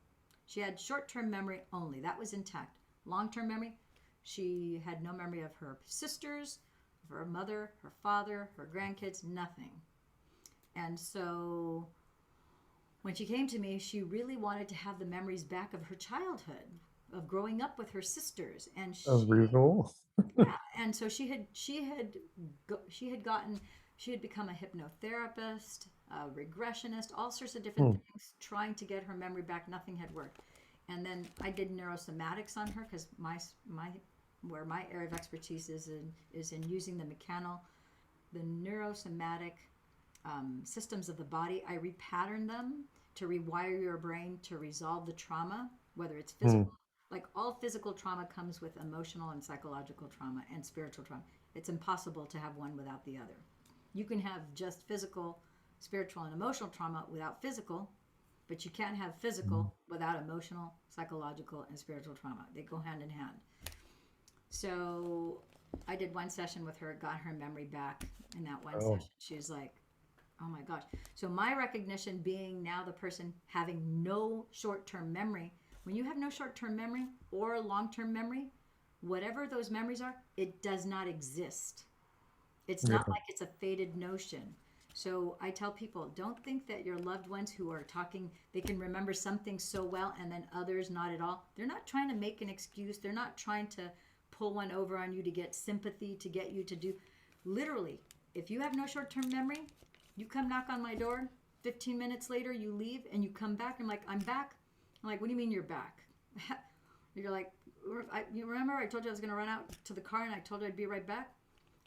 She had short-term memory only. That was intact. Long-term memory, she had no memory of her sisters, of her mother, her father, her grandkids, nothing. And so when she came to me, she really wanted to have the memories back of her childhood, of growing up with her sisters. And That was reasonable. yeah, and so she had become a hypnotherapist, a regressionist, all sorts of different things, trying to get her memory back. Nothing had worked. And then I did neurosomatics on her, because my area of expertise is in using the neurosomatic systems of the body. I repattern them to rewire your brain to resolve the trauma, whether it's physical. Like all physical trauma comes with emotional and psychological trauma and spiritual trauma. It's impossible to have one without the other. You can have just physical, spiritual, and emotional trauma without physical, but you can't have physical without emotional, psychological, and spiritual trauma. They go hand in hand. So I did one session with her, got her memory back. In that one session, she was like, oh my gosh. So my recognition, being now the person having no short-term memory, when you have no short-term memory or long-term memory, whatever those memories are, it does not exist. It's not like it's a faded notion. So I tell people, don't think that your loved ones who are talking, they can remember something so well and then others not at all. They're not trying to make an excuse. They're not trying to pull one over on you to get sympathy, to get you to do. Literally, if you have no short-term memory, you come knock on my door, 15 minutes later you leave and you come back. I'm like, I'm back. I'm like, what do you mean you're back? You're like, you remember I told you I was going to run out to the car and I told you I'd be right back?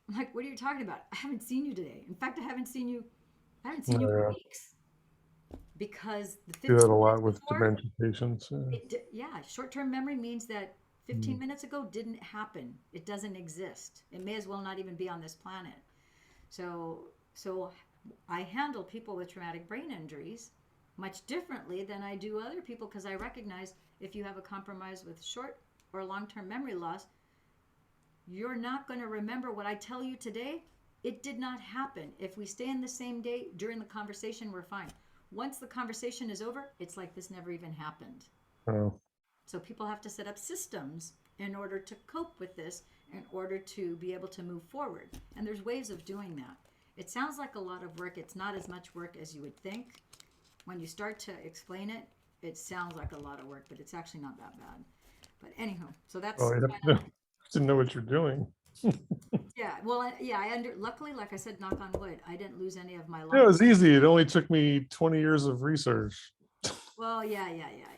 I'm like, what are you talking about? I haven't seen you today. In fact, I haven't seen you for weeks. Because the 15 do that a lot minutes with before, dementia patients. short-term memory means that 15 minutes ago didn't happen. It doesn't exist. It may as well not even be on this planet. So I handle people with traumatic brain injuries much differently than I do other people, because I recognize if you have a compromise with short or long-term memory loss, you're not going to remember what I tell you today. It did not happen. If we stay in the same day during the conversation, we're fine. Once the conversation is over, it's like this never even happened. Oh, So people have to set up systems in order to cope with this, in order to be able to move forward. And there's ways of doing that. It sounds like a lot of work. It's not as much work as you would think. When you start to explain it, it sounds like a lot of work, but it's actually not that bad. But anyhow, so that's well, you have to know what you're doing. yeah. Well, luckily, like I said, knock on wood, I didn't lose any of my Yeah, it lungs. was easy. It only took me 20 years of research. Well, yeah.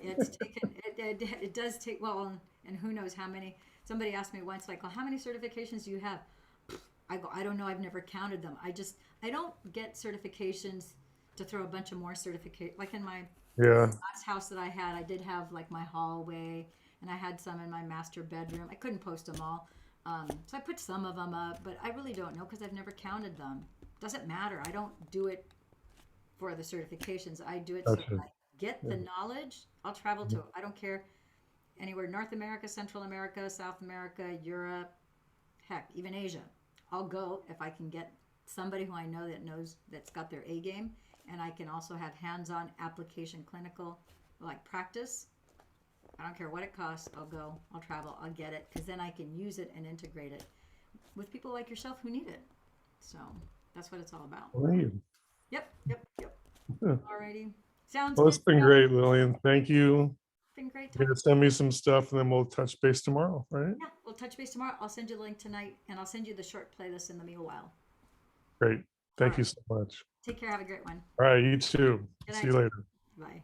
It's taken. It does take. Well, and who knows how many. Somebody asked me once, like, well, how many certifications do you have? I go, I don't know. I've never counted them. I don't get certifications to throw a bunch of more certificate. Like in my Yeah. last house that I had, I did have like my hallway, and I had some in my master bedroom. I couldn't post them all, so I put some of them up, but I really don't know because I've never counted them. Doesn't matter. I don't do it for the certifications. I do it so that Gotcha. I get the knowledge. I'll travel to, I don't care, anywhere, North America, Central America, South America, Europe, heck, even Asia. I'll go if I can get somebody who I know that knows, that's got their A game, and I can also have hands-on application clinical like practice. I don't care what it costs. I'll go. I'll travel. I'll get it, because then I can use it and integrate it with people like yourself who need it. So that's what it's all about. Great. Yep. Yeah. Alrighty. Sounds Well, good. it's been great, Lillian. Thank you. Been great You're talking. gonna send me some stuff and then we'll touch base tomorrow, right? Yeah, we'll touch base tomorrow. I'll send you the link tonight, and I'll send you the short playlist in the meanwhile. Great. All Thank right. you so much. Take care. Have a great one. All right, you too. Good See night. you later. Bye.